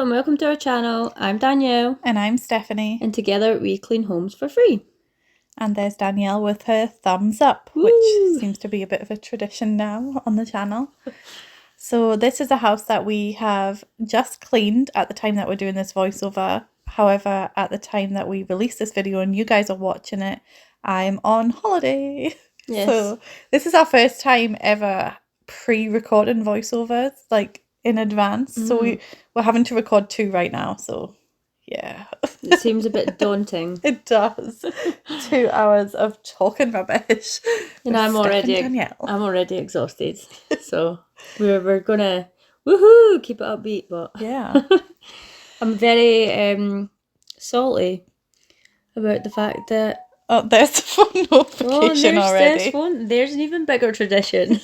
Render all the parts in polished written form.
and welcome to our channel. I'm Danielle. And I'm Stephanie. And together we clean homes for free. And there's Danielle with her thumbs up, Woo! which seems to be a bit of a tradition now on the channel. So this is a house that we have just cleaned at the time that we're doing this voiceover. However, at the time that we release this video and you guys are watching it, I'm on holiday. Yes. So this is our first time ever pre-recording voiceovers, like in advance. So we're having to record 2 right now, so yeah. It seems a bit daunting. It does. 2 hours of talking rubbish. And I'm already exhausted. So we're gonna keep it upbeat, but yeah. I'm very salty about the fact that There's the phone notification already. There's an even bigger tradition.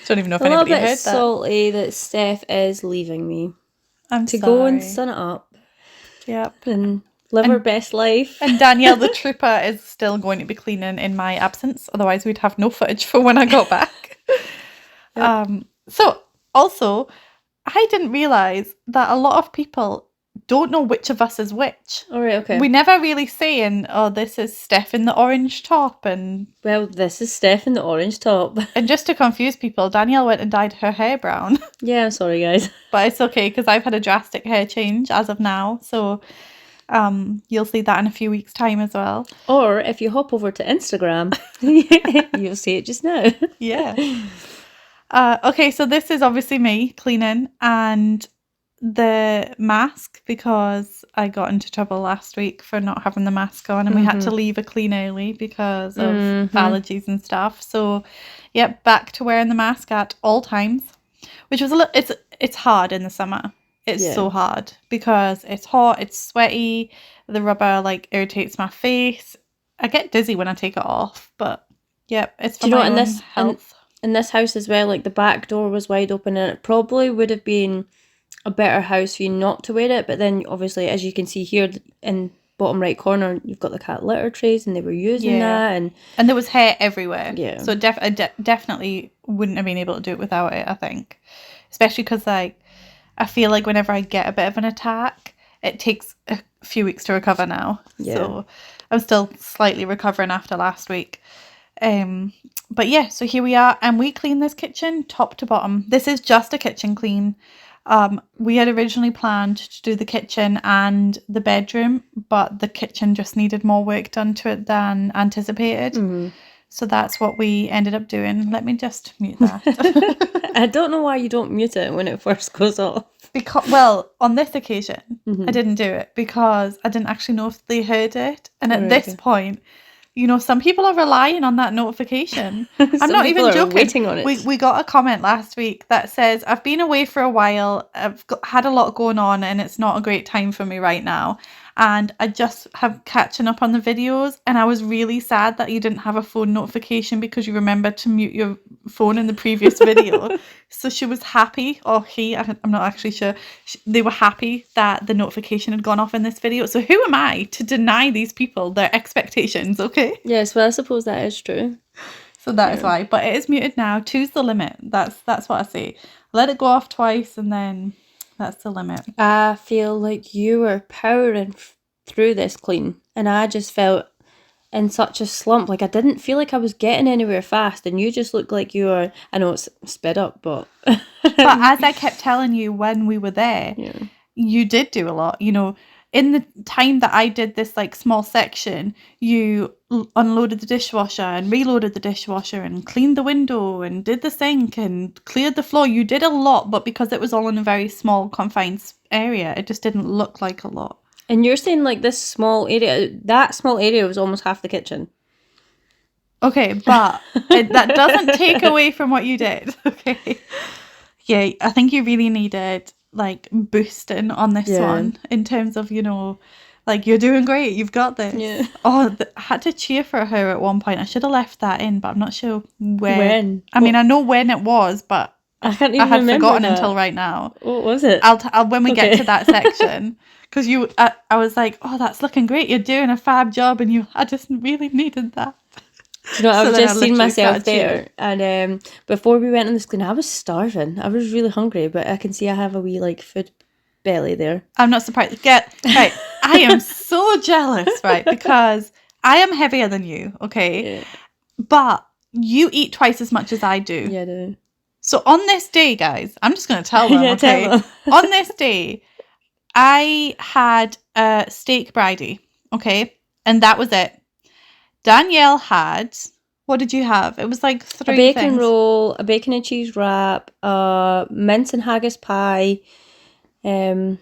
Don't even know if anybody heard that. A little bit salty that Steph is leaving me. I'm to sorry. go and sun it up. Yep. And live her best life. And Danielle the trooper is still going to be cleaning in my absence. Otherwise we'd have no footage for when I got back. Yep. So also, I didn't realise that a lot of people don't know which of us is which. All right, okay. We never really saying, oh, this is Steph in the orange top and... Well, this is Steph in the orange top. And just to confuse people, Danielle went and dyed her hair brown. Yeah, I'm sorry, guys. But it's okay, because I've had a drastic hair change as of now, so you'll see that in a few weeks' time as well. Or if you hop over to Instagram, you'll see it just now. Yeah. Okay, so this is obviously me cleaning, and the mask, because I got into trouble last week for not having the mask on, and we had to leave a clean early because of allergies and stuff. So yeah, back to wearing the mask at all times, which was it's hard in the summer. It's so hard because it's hot, it's sweaty, the rubber like irritates my face. I get dizzy when I take it off, but yeah, it's for my own health. In this house as well, like the back door was wide open, and it probably would have been a better house for you not to wear it, but then obviously, as you can see here in bottom right corner, you've got the cat litter trays, and they were using that, and there was hair everywhere. Yeah, so I definitely wouldn't have been able to do it without it, I think, especially because like I feel like whenever I get a bit of an attack, it takes a few weeks to recover now. So I'm still slightly recovering after last week. But yeah, so here we are, and we clean this kitchen top to bottom. This is just a kitchen clean. We had originally planned to do the kitchen and the bedroom, but the kitchen just needed more work done to it than anticipated. So that's what we ended up doing. Let me just mute that. I don't know why you don't mute it when it first goes off. Well, on this occasion, I didn't do it because I didn't actually know if they heard it. And at this point, you know, some people are relying on that notification. I'm not even joking. Waiting on it. We got a comment last week that says, I've been away for a while. I've had a lot going on and it's not a great time for me right now. And I just have catching up on the videos. And I was really sad that you didn't have a phone notification because you remembered to mute your phone in the previous video. So she was happy, or I'm not actually sure. They were happy that the notification had gone off in this video. So who am I to deny these people their expectations, okay? Yes, well, I suppose that is true. So that is why. But it is muted now. 2's the limit. That's what I say. Let it go off twice and then that's the limit. I feel like you were powering through this clean, and I just felt in such a slump. Like I didn't feel like I was getting anywhere fast, and you just looked like you were, I know it's sped up, but as I kept telling you when we were there, you did do a lot. You know, in the time that I did this like small section, you unloaded the dishwasher and reloaded the dishwasher and cleaned the window and did the sink and cleared the floor. You did a lot, but because it was all in a very small confined area, it just didn't look like a lot. And you're saying like this small area, that small area was almost half the kitchen. Okay, but that doesn't take away from what you did. Okay. Yeah, I think you really needed like boosting on this one in terms of, you know, like you're doing great, you've got this. Yeah. Oh, I had to cheer for her at one point. I should have left that in, but I'm not sure when. I mean, I know when it was, but I can't even had remember forgotten that. Until right now. What was it? I'll when we get to that section. Because I was like, oh, that's looking great. You're doing a fab job, and I just really needed that. You know, I've just seen myself there, and before we went on this clean, I was starving. I was really hungry, but I can see I have a wee like food belly there. I'm not surprised. Right, I am so jealous, right? Because I am heavier than you, okay? Yeah. But you eat twice as much as I do. Yeah, I do. So on this day, guys, I'm just going to tell them, Yeah, okay? tell them. On this day, I had a steak bridie, okay? And that was it. Danielle had, what did you have? It was like three A bacon things. roll, a bacon and cheese wrap, mince and haggis pie, And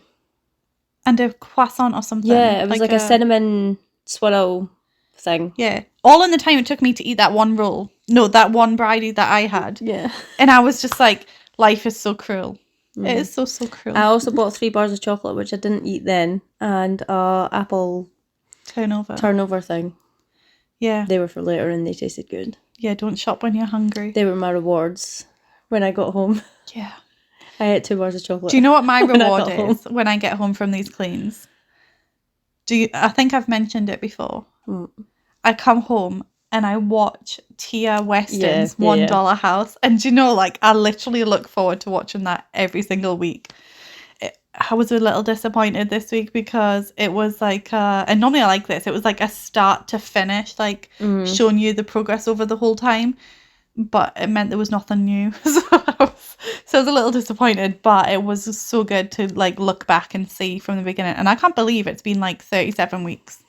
a croissant or something. yeah, it was like a cinnamon swirl thing. Yeah. All in the time it took me to eat that one roll. No, that one bridie that I had. Yeah. And I was just like, life is so cruel. It is so cruel. I also bought 3 bars of chocolate, which I didn't eat then, and apple turnover thing. Yeah. They were for later and they tasted good. Yeah, don't shop when you're hungry. They were my rewards when I got home. Yeah. I ate 2 bars of chocolate. Do you know what my reward is when I get home from these cleans? I think I've mentioned it before. I come home and I watch Tia Weston's $1 House. And do you know, like, I literally look forward to watching that every single week. I was a little disappointed this week because it was like, and normally I like this, it was like a start to finish, like showing you the progress over the whole time. But it meant there was nothing new. So I was a little disappointed, but it was so good to like look back and see from the beginning. And I can't believe it's been like 37 weeks.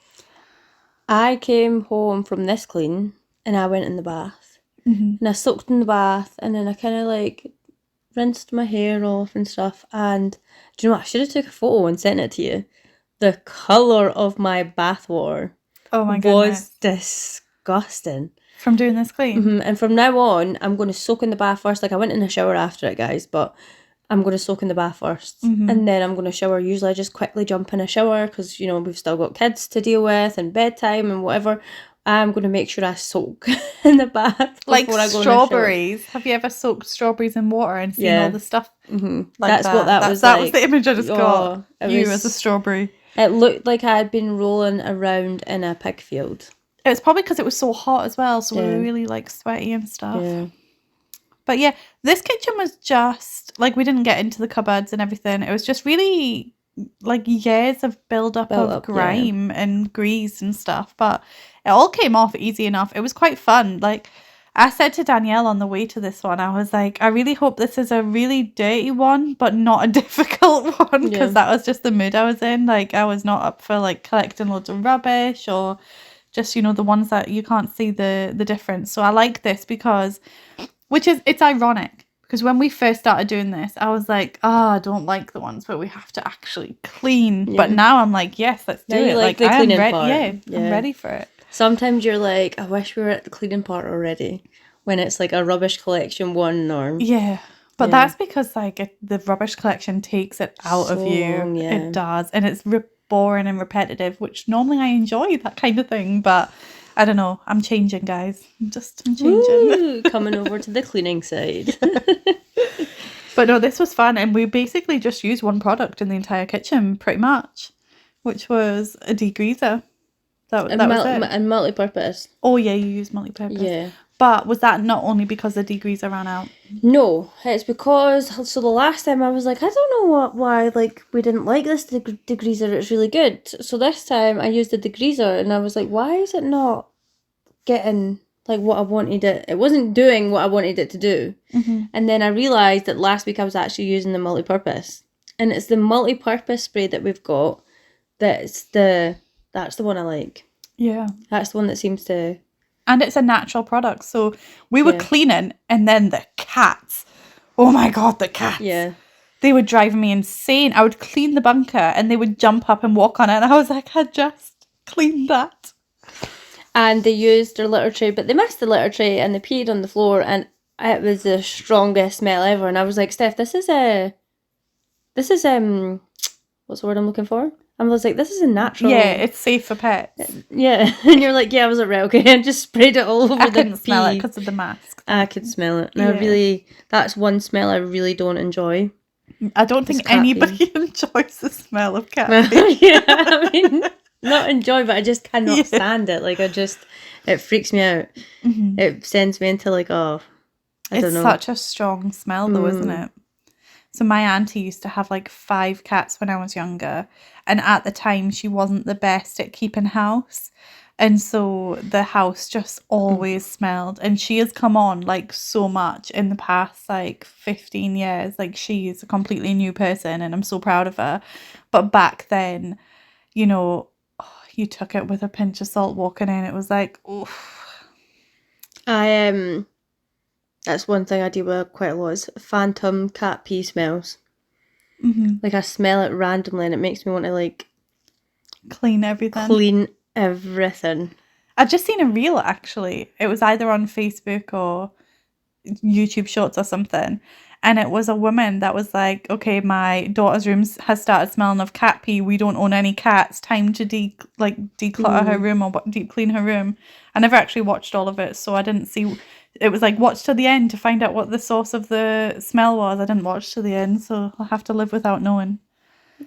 I came home from this clean and I went in the bath. And I soaked in the bath and then I kind of like rinsed my hair off and stuff. And do you know what? I should have took a photo and sent it to you. The colour of my bath water was disgusting. From doing this clean? And from now on, I'm going to soak in the bath first. Like, I went in the shower after it, guys, but I'm going to soak in the bath first. And then I'm going to shower. Usually I just quickly jump in a shower because, you know, we've still got kids to deal with and bedtime and whatever. I'm going to make sure I soak in the bath like before I go strawberries. Have you ever soaked strawberries in water and seen all the stuff? Like that's what that was that like. was the image I just got. You was, as a strawberry. It looked like I had been rolling around in a pig field. It's probably because it was so hot as well, so we were really like sweaty and stuff. Yeah. But yeah, this kitchen was just like, we didn't get into the cupboards and everything. It was just really like years of build up of grime and grease and stuff. But it all came off easy enough. It was quite fun. Like, I said to Danielle on the way to this one, I was like, I really hope this is a really dirty one, but not a difficult one, because that was just the mood I was in. Like, I was not up for like collecting loads of rubbish or just, you know, the ones that you can't see the difference. So I like this because, it's ironic, because when we first started doing this, I was like, I don't like the ones where we have to actually clean. But now I'm like, yes, let's do it. Like the cleaning part. I'm ready for it. Sometimes you're like, I wish we were at the cleaning part already, when it's like a rubbish collection one or... Yeah. But that's because like the rubbish collection takes it out of you. Long, It does. And it's boring and repetitive, which normally I enjoy that kind of thing. But I don't know. I'm changing, guys. I'm changing. Woo, coming over to the cleaning side. But no, this was fun. And we basically just used one product in the entire kitchen, pretty much, which was a degreaser. That was it. And multi-purpose. Oh, yeah, you use multi-purpose. Yeah. But was that not only because the degreaser ran out? No, it's because, so the last time I was like, I don't know why, like, we didn't like this degreaser, it's really good. So this time I used the degreaser and I was like, why is it not getting, like, what I wanted it? It wasn't doing what I wanted it to do. And then I realised that last week I was actually using the multi-purpose. And it's the multi-purpose spray that we've got that's the one I like. Yeah. That's the one that seems to... And it's a natural product. So we were cleaning and then the cats. Oh my God, the cats. Yeah. They were driving me insane. I would clean the bunker and they would jump up and walk on it. And I was like, I just cleaned that. And they used their litter tray, but they missed the litter tray and they peed on the floor and it was the strongest smell ever. And I was like, Steph, this is what's the word I'm looking for? I was like, this is a natural... Yeah, it's safe for pets. Yeah. And you're like, yeah, I was like, right, okay. And just sprayed it all over I couldn't smell it because of the mask. I could smell it. And that's one smell I really don't enjoy. I don't think anybody enjoys the smell of cat pee. Yeah, I mean, not enjoy, but I just cannot stand it. Like, it freaks me out. It sends me into like, I don't know. It's such a strong smell though, isn't it? So my auntie used to have like 5 cats when I was younger, and at the time she wasn't the best at keeping house. And so the house just always smelled. And she has come on like so much in the past like 15 years. Like she's a completely new person and I'm so proud of her. But back then, you know, you took it with a pinch of salt walking in. It was like, oof. That's one thing I deal with quite a lot is phantom cat pee smells. Mm-hmm. Like I smell it randomly and it makes me want to like Clean everything. clean everything. I'd just seen a reel actually. It was either on Facebook or YouTube Shorts or something. And it was a woman that was like, okay, my daughter's room has started smelling of cat pee. We don't own any cats. Time to declutter her room or deep clean her room. I never actually watched all of it, so I didn't see. It was like watch to the end to find out what the source of the smell was. I didn't watch to the end, so I'll have to live without knowing.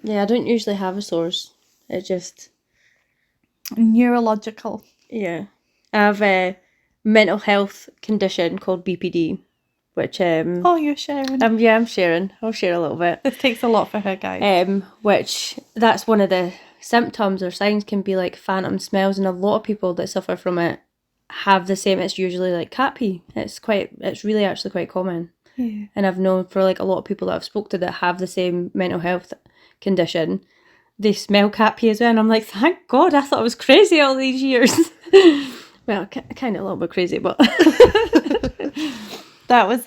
Yeah, I don't usually have a source. It just Neurological. Yeah. I have a mental health condition called BPD, which Oh, you're sharing. I'm sharing. I'll share a little bit. This takes a lot for her, guys. Which that's one of the symptoms or signs can be like phantom smells, and a lot of people that suffer from it have the same. It's usually like cat pee. It's really actually quite common. Yeah. And I've known for like a lot of people that I've spoke to that have the same mental health condition, they smell cat pee as well, and I'm like, thank God, I thought I was crazy all these years. Well, kind of a little bit crazy, but that was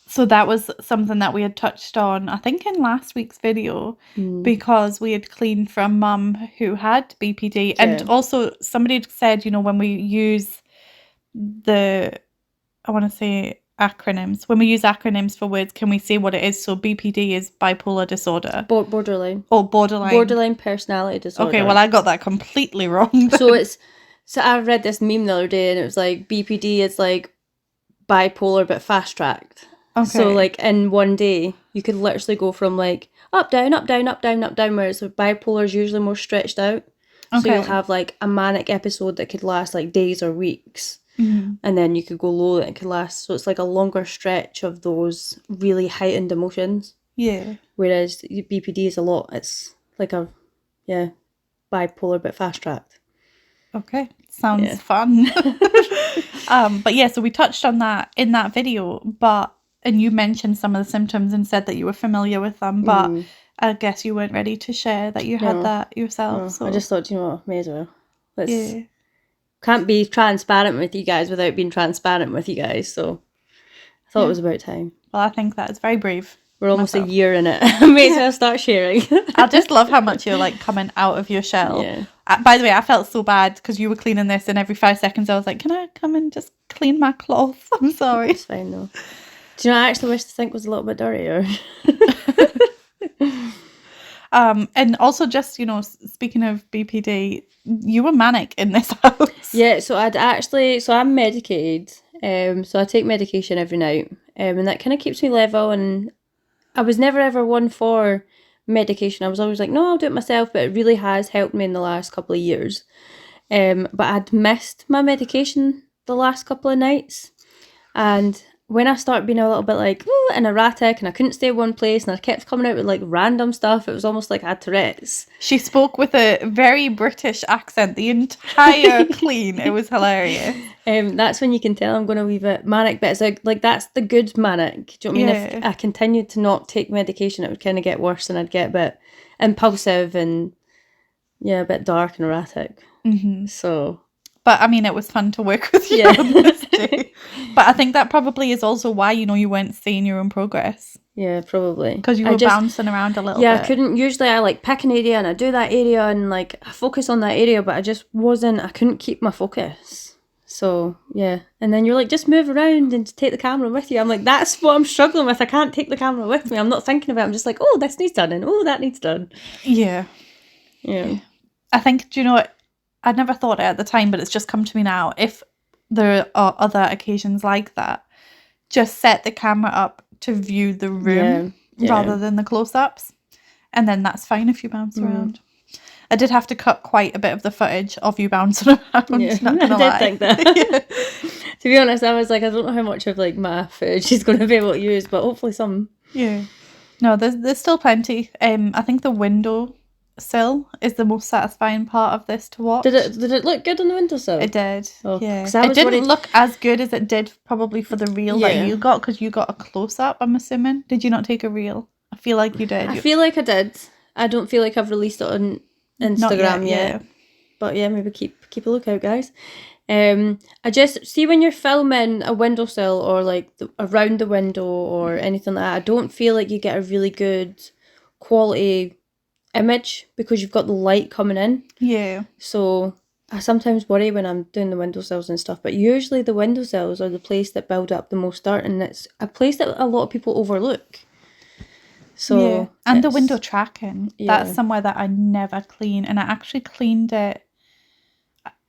so that was something that we had touched on, I think, in last week's video, because we had cleaned from Mum who had BPD, and also somebody had said, you know, when we use acronyms. When we use acronyms for words, can we say what it is? So BPD is bipolar disorder. Borderline. Oh, borderline. Borderline personality disorder. Okay, well, I got that completely wrong. So I read this meme the other day and it was like BPD is like bipolar but fast tracked. Okay. So like in one day you could literally go from like up, down, up, down, up, down, up, down, whereas bipolar is usually more stretched out. Okay. So you'll have like a manic episode that could last like days or weeks. Mm-hmm. And then you could go low and it could last. So it's like a longer stretch of those really heightened emotions. Yeah. Whereas BPD is it's like bipolar but fast tracked. Okay. Sounds fun. But yeah, so we touched on that in that video, and you mentioned some of the symptoms and said that you were familiar with them, but I guess you weren't ready to share that you had that yourself. No, so I just thought, you know what, may as well. Can't be transparent with you guys without being transparent with you guys, so I thought it was about time. Well, I think that is very brave. We're almost a year in it. May as well start sharing. I just love how much you're like coming out of your shell. Yeah. By the way, I felt so bad because you were cleaning this, and every 5 seconds I was like, can I come and just clean my cloth? I'm sorry. It's fine though. Do you know, I actually wish the sink was a little bit dirtier. And also just, you know, speaking of BPD, you were manic in this house. Yeah, so I'm medicated. So I take medication every night. And that kind of keeps me level, and I was never ever one for medication. I was always like, no, I'll do it myself, but it really has helped me in the last couple of years. But I'd missed my medication the last couple of nights, and when I started being a little bit like and erratic, and I couldn't stay in one place, and I kept coming out with like random stuff, it was almost like I had Tourette's. She spoke with a very British accent the entire clean. It was hilarious. That's when you can tell I'm going to leave it manic, but it's like that's the good manic. Do you know what I mean? If I continued to not take medication, it would kind of get worse, and I'd get a bit impulsive and a bit dark and erratic. Mm-hmm. So. But I mean, it was fun to work with you on this day. But I think that probably is also why, you know, you weren't seeing your own progress. Yeah, probably. Because you were bouncing around a little bit. Yeah, I couldn't. Usually I like pick an area and I do that area and like I focus on that area, but I couldn't keep my focus. So, yeah. And then you're like, just move around and take the camera with you. I'm like, that's what I'm struggling with. I can't take the camera with me. I'm not thinking about it. I'm just like, oh, this needs done and oh, that needs done. Yeah. Yeah. I think, do you know what? I'd never thought it at the time, but it's just come to me now. If there are other occasions like that, just set the camera up to view the room rather than the close-ups. And then that's fine if you bounce around. I did have to cut quite a bit of the footage of you bouncing around. Yeah, not gonna lie. I did think that. To be honest, I was like, I don't know how much of like my footage she's going to be able to use, but hopefully some. Yeah. No, there's still plenty. I think the window sill is the most satisfying part of this to watch. Did it look good on the windowsill? It did. Oh, yeah. 'cause I It was didn't worried. look as good as it did probably for the reel Yeah. that you got, because you got a close up, I'm assuming. Did you not take a reel? I feel like you did. I feel like I did. I don't feel like I've released it on Instagram yet. But yeah, maybe keep a lookout, guys. I just see when you're filming a windowsill or like around the window or anything like that, I don't feel like you get a really good quality image because you've got the light coming in. Yeah. So I sometimes worry when I'm doing the windowsills and stuff, but usually the windowsills are the place that build up the most dirt, and it's a place that a lot of people overlook. So yeah. And the window tracking. Yeah. That's somewhere that I never clean. And I actually cleaned it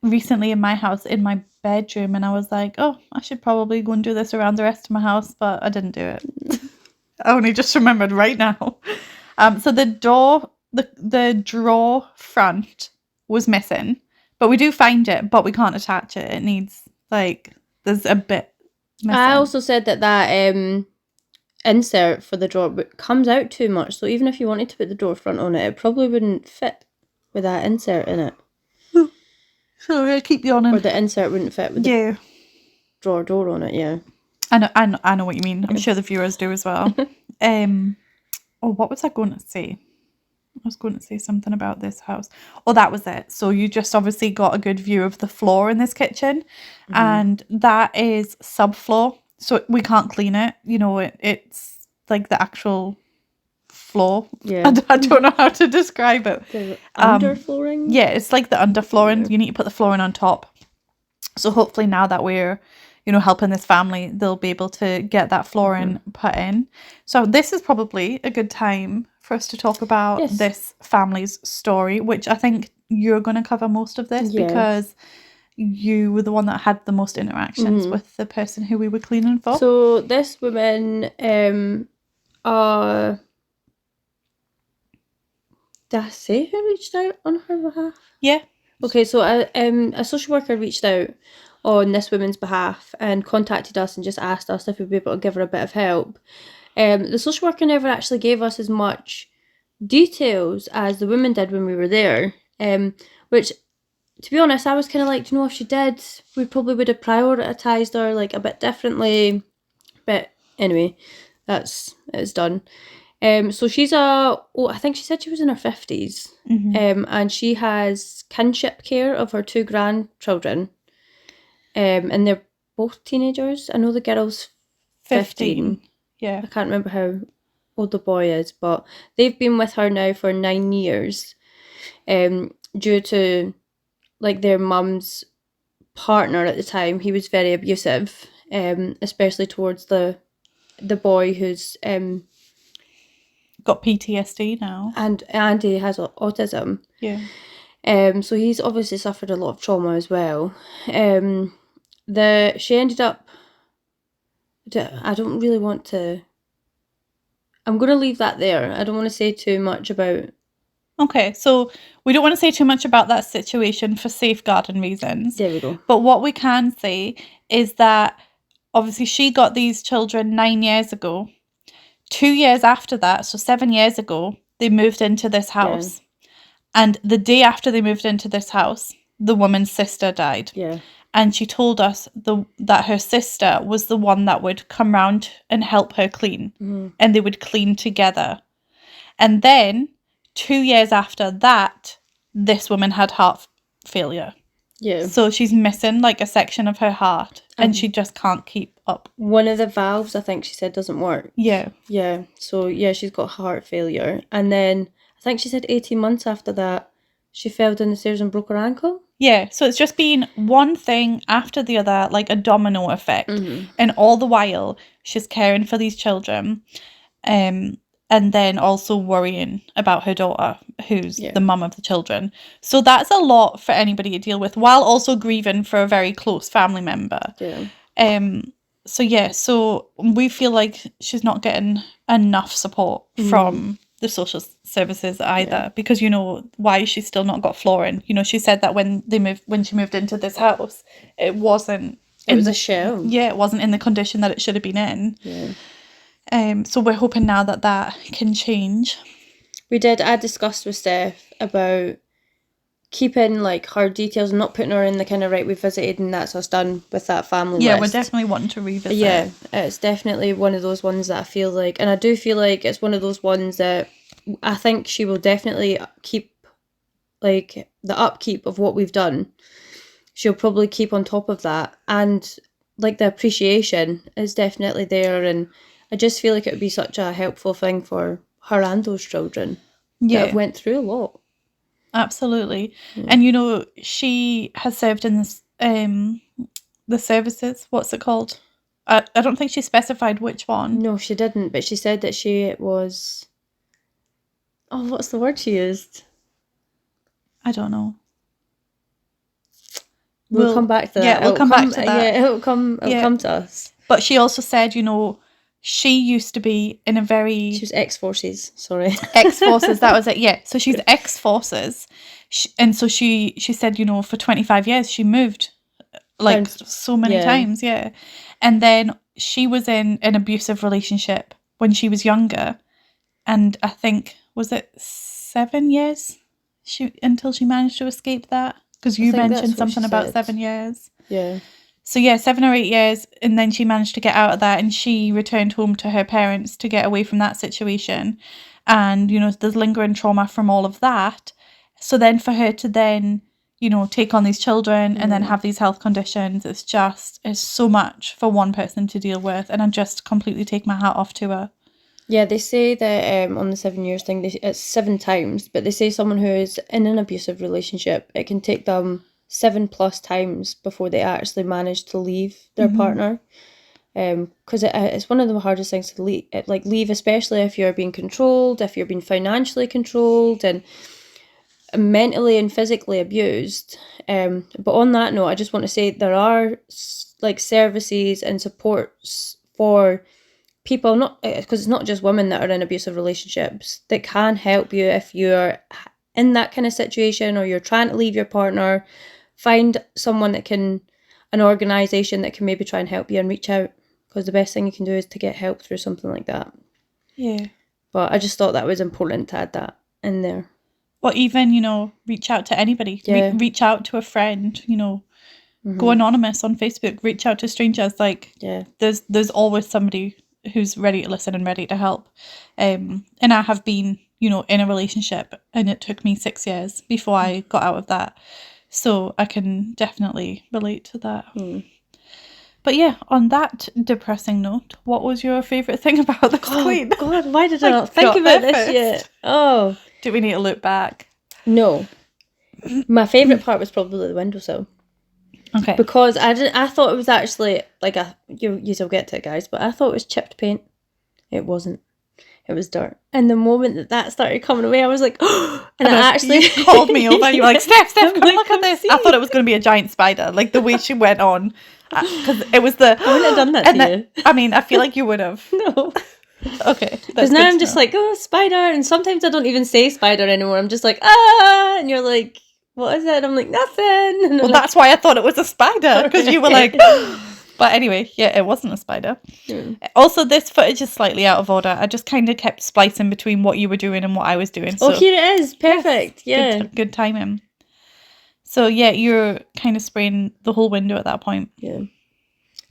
recently in my house, in my bedroom, and I was like, oh, I should probably go and do this around the rest of my house, but I didn't do it. I only just remembered right now. So the door, the drawer front was missing, but we do find it, but we can't attach it. It needs, like, there's a bit missing. I also said that insert for the drawer comes out too much, so even if you wanted to put the door front on it, it probably wouldn't fit with that insert in it. Sorry, I keep yawning. Or the insert wouldn't fit with the drawer door on it, yeah. I know what you mean. I'm sure the viewers do as well. What was I going to say? I was going to say something about this house. Oh, that was it. So you just obviously got a good view of the floor in this kitchen, and that is subfloor, so we can't clean it. You know, it's like the actual floor. Yeah. I don't know how to describe it. The underflooring? Yeah, it's like the underflooring. Yeah. You need to put the flooring on top. So hopefully now that we're, you know, helping this family, they'll be able to get that flooring put in. So this is probably a good time for us to talk about this family's story, which I think you're going to cover most of this because you were the one that had the most interactions with the person who we were cleaning for. So this woman, did I say who reached out on her behalf? Yeah. Okay, so a social worker reached out on this woman's behalf and contacted us and just asked us if we'd be able to give her a bit of help. The social worker never actually gave us as much details as the woman did when we were there, which, to be honest, I was kind of like, if she did, we probably would have prioritised her like a bit differently. But anyway, it's done. So she's I think she said she was in her 50s, and she has kinship care of her 2 grandchildren, and they're both teenagers. I know the girl's 15. Yeah. I can't remember how old the boy is, but they've been with her now for 9 years, due to, like, their mum's partner at the time. He was very abusive, especially towards the boy who's got PTSD now, and he has autism. Yeah. So he's obviously suffered a lot of trauma as well. She ended up. I don't really want to. I'm going to leave that there. I don't want to say too much about. Okay, so we don't want to say too much about that situation for safeguarding reasons. There we go. But what we can say is that obviously she got these children 9 years ago. 2 years after that, so 7 years ago, they moved into this house. Yeah. And the day after they moved into this house, the woman's sister died. Yeah. And she told us that her sister was the one that would come round and help her clean. And they would clean together. And then 2 years after that, this woman had heart failure. Yeah. So she's missing like a section of her heart and she just can't keep up. One of the valves, I think she said, doesn't work. Yeah. Yeah. So yeah, she's got heart failure. And then I think she said 18 months after that, she fell down the stairs and broke her ankle. Yeah. So it's just been one thing after the other, like a domino effect. And all the while she's caring for these children. And then also worrying about her daughter, who's the mum of the children. So that's a lot for anybody to deal with, while also grieving for a very close family member. Yeah. So we feel like she's not getting enough support from the social services either, because, you know, why she's still not got flooring. You know, she said that when she moved into this house, it wasn't. It was a shell. Yeah, it wasn't in the condition that it should have been in. Yeah. So we're hoping now that can change. I discussed with Steph about keeping like her details and not putting her in the kind of right, we visited and that's us done with that family list. We're definitely wanting to revisit. Yeah, it's definitely one of those ones that I feel like, and I do feel like it's one of those ones that I think she will definitely keep, like the upkeep of what we've done. She'll probably keep on top of that, and like the appreciation is definitely there, and I just feel like it would be such a helpful thing for her and those children that have went through a lot. Absolutely. And she has served in this the services, what's it called? I don't think she specified which one. No, she didn't, but she said that she was, what's the word she used? I don't know. We'll come back to that. Yeah, we'll come back to that. Yeah, it'll come to us. But she also said, she used to be in a very... She was ex-forces, sorry. Ex-forces, that was it, yeah. So she's ex-forces. And so she said, for 25 years, she moved so many times, yeah. And then she was in an abusive relationship when she was younger. And I think, was it 7 years until she managed to escape that? Because you mentioned something about 7 years. Yeah. So 7 or 8 years, and then she managed to get out of that, and she returned home to her parents to get away from that situation. And, there's lingering trauma from all of that. So then for her to then, take on these children and then have these health conditions, it's so much for one person to deal with. And I just completely take my hat off to her. Yeah, they say that on the 7 years thing, it's 7 times, but they say someone who is in an abusive relationship, it can take them 7+ times before they actually manage to leave their partner. Because it's one of the hardest things to leave, especially if you're being controlled, if you're being financially controlled and mentally and physically abused. But on that note, I just want to say there are services and supports for people, not because it's not just women that are in abusive relationships, that can help you if you're in that kind of situation or you're trying to leave your partner. Find someone an organisation that can maybe try and help you and reach out, because the best thing you can do is to get help through something like that. Yeah. But I just thought that was important to add that in there. Or even, reach out to anybody. Yeah. Reach out to a friend, go anonymous on Facebook, reach out to strangers. There's always somebody who's ready to listen and ready to help. And I have been, in a relationship, and it took me 6 years before I got out of that. So I can definitely relate to that. But yeah, on that depressing note, what was your favourite thing about the Queen? God, why did I not think about this yet? Oh. Do we need to look back? No. My favourite part was probably the windowsill. Okay. Because I thought it was actually you'll get to it, guys, but I thought it was chipped paint. It wasn't. It was dirt. And the moment that started coming away, I was like, oh! And I actually... You called me over, you were like, Steph, come look at this. I thought it was going to be a giant spider, like the way she went on. Because it was the... I wouldn't have done that to you. I mean, I feel like you would have. No. Okay. Because now I'm just like, spider. And sometimes I don't even say spider anymore. I'm just like, ah! And you're like, what is it? And I'm like, nothing. And well, that's why I thought it was a spider. Because you were like... But anyway, yeah, it wasn't a spider. Also, this footage is slightly out of order. I just kind of kept splicing between what you were doing and what I was doing. So, here it is. Perfect. Yes, good timing. So, yeah, you're kind of spraying the whole window at that point. Yeah.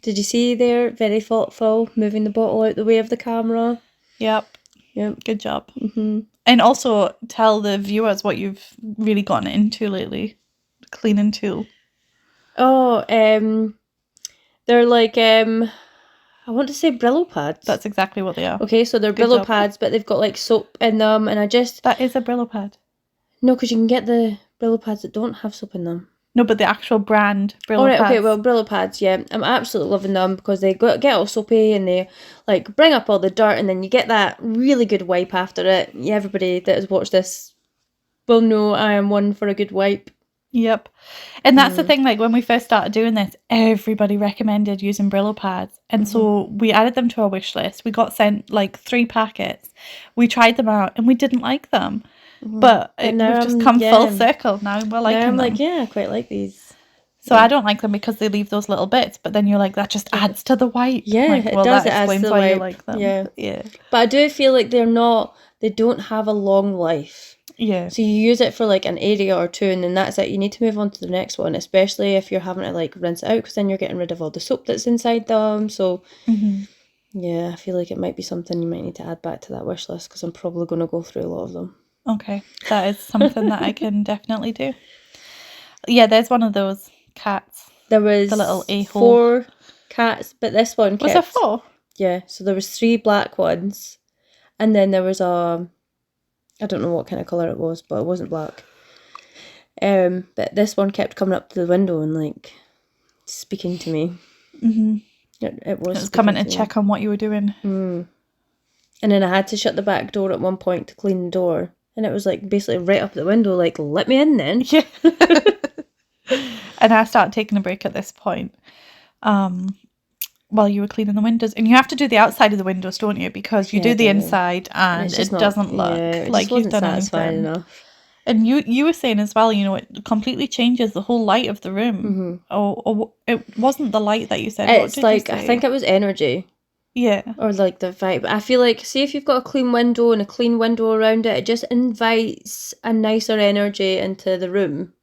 Did you see there? Very thoughtful, moving the bottle out the way of the camera. Yep. Yep. Good job. Mm-hmm. And also tell the viewers what you've really gotten into lately. Cleaning tool. Oh, they're like, I want to say Brillo pads. That's exactly what they are. Okay, so they're Brillo pads, but they've got like soap in them, and That is a Brillo pad. No, because you can get the Brillo pads that don't have soap in them. No, but the actual brand Brillo pads. Okay, well, Brillo pads, yeah. I'm absolutely loving them because they get all soapy and they like bring up all the dirt, and then you get that really good wipe after it. Yeah, everybody that has watched this will know I am one for a good wipe. Yep. And that's the thing, like when we first started doing this, everybody recommended using Brillo pads. And so we added them to our wish list. We got sent like 3 packets. We tried them out and we didn't like them. But we've just come full circle now. We're liking them. I'm like, yeah, I quite like these. So I don't like them because they leave those little bits, but then you're like, that just adds to the wipe. Yeah, like, it well, does. that It adds to explains the why you wipe. like them. Yeah. But I do feel like they don't have a long life. Yeah. So you use it for like an area or two, and then that's it. You need to move on to the next one, especially if you're having to like rinse it out, because then you're getting rid of all the soap that's inside them. So yeah, I feel like it might be something you might need to add back to that wish list, because I'm probably going to go through a lot of them. Okay, that is something that I can definitely do. Yeah, there's one of those cats. There was the little a-hole. 4 cats, but this one Was there 4? Yeah, so there was 3 black ones, and then there was I don't know what kind of colour it was, but it wasn't black. But this one kept coming up to the window and like speaking to me. Mm-hmm. It was coming to check on what you were doing. And then I had to shut the back door at one point to clean the door, and it was like basically right up at the window, like, let me in then. Yeah. And I started taking a break at this point, while you were cleaning the windows, and you have to do the outside of the windows, don't you? Because you do the inside, and it doesn't look like you've done anything enough. And you were saying as well, it completely changes the whole light of the room. Or it wasn't the light that you said. It's like, I think it was energy. Yeah. Or like the vibe. I feel like, see if you've got a clean window and a clean window around it, it just invites a nicer energy into the room.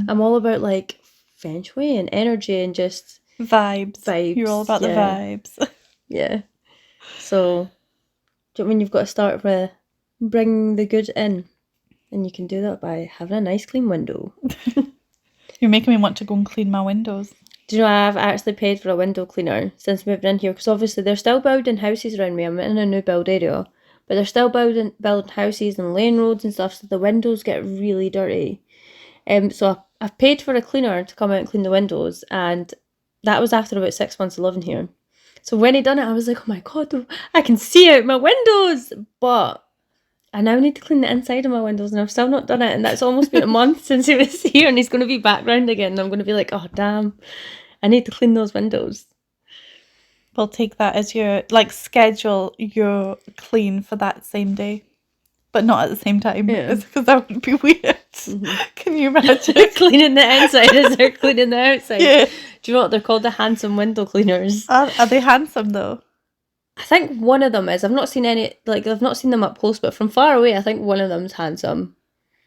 I'm all about like feng shui and energy and just vibes. You're all about the vibes. Yeah. So, do you know what I mean? You've got to start with bringing the good in. And you can do that by having a nice clean window. You're making me want to go and clean my windows. Do you know, I've actually paid for a window cleaner since moving in here, because obviously they're still building houses around me. I'm in a new build area, but they're still building houses and lane roads and stuff, so the windows get really dirty. So I've paid for a cleaner to come out and clean the windows, and that was after about 6 months of living here. So when he done it, I was like, oh my god, I can see out my windows, but I now need to clean the inside of my windows, and I've still not done it, and that's almost been a month since he was here, and he's going to be back round again, and I'm going to be like, oh damn, I need to clean those windows. We'll take that as your, like, schedule your clean for that same day, but not at the same time, because that would be weird. Can you imagine? Cleaning the inside as they're cleaning the outside. Yeah. Do you know what? They're called the handsome window cleaners. Are they handsome though? I think one of them is. I've not seen any, like, I've not seen them up close, but from far away, I think one of them's handsome.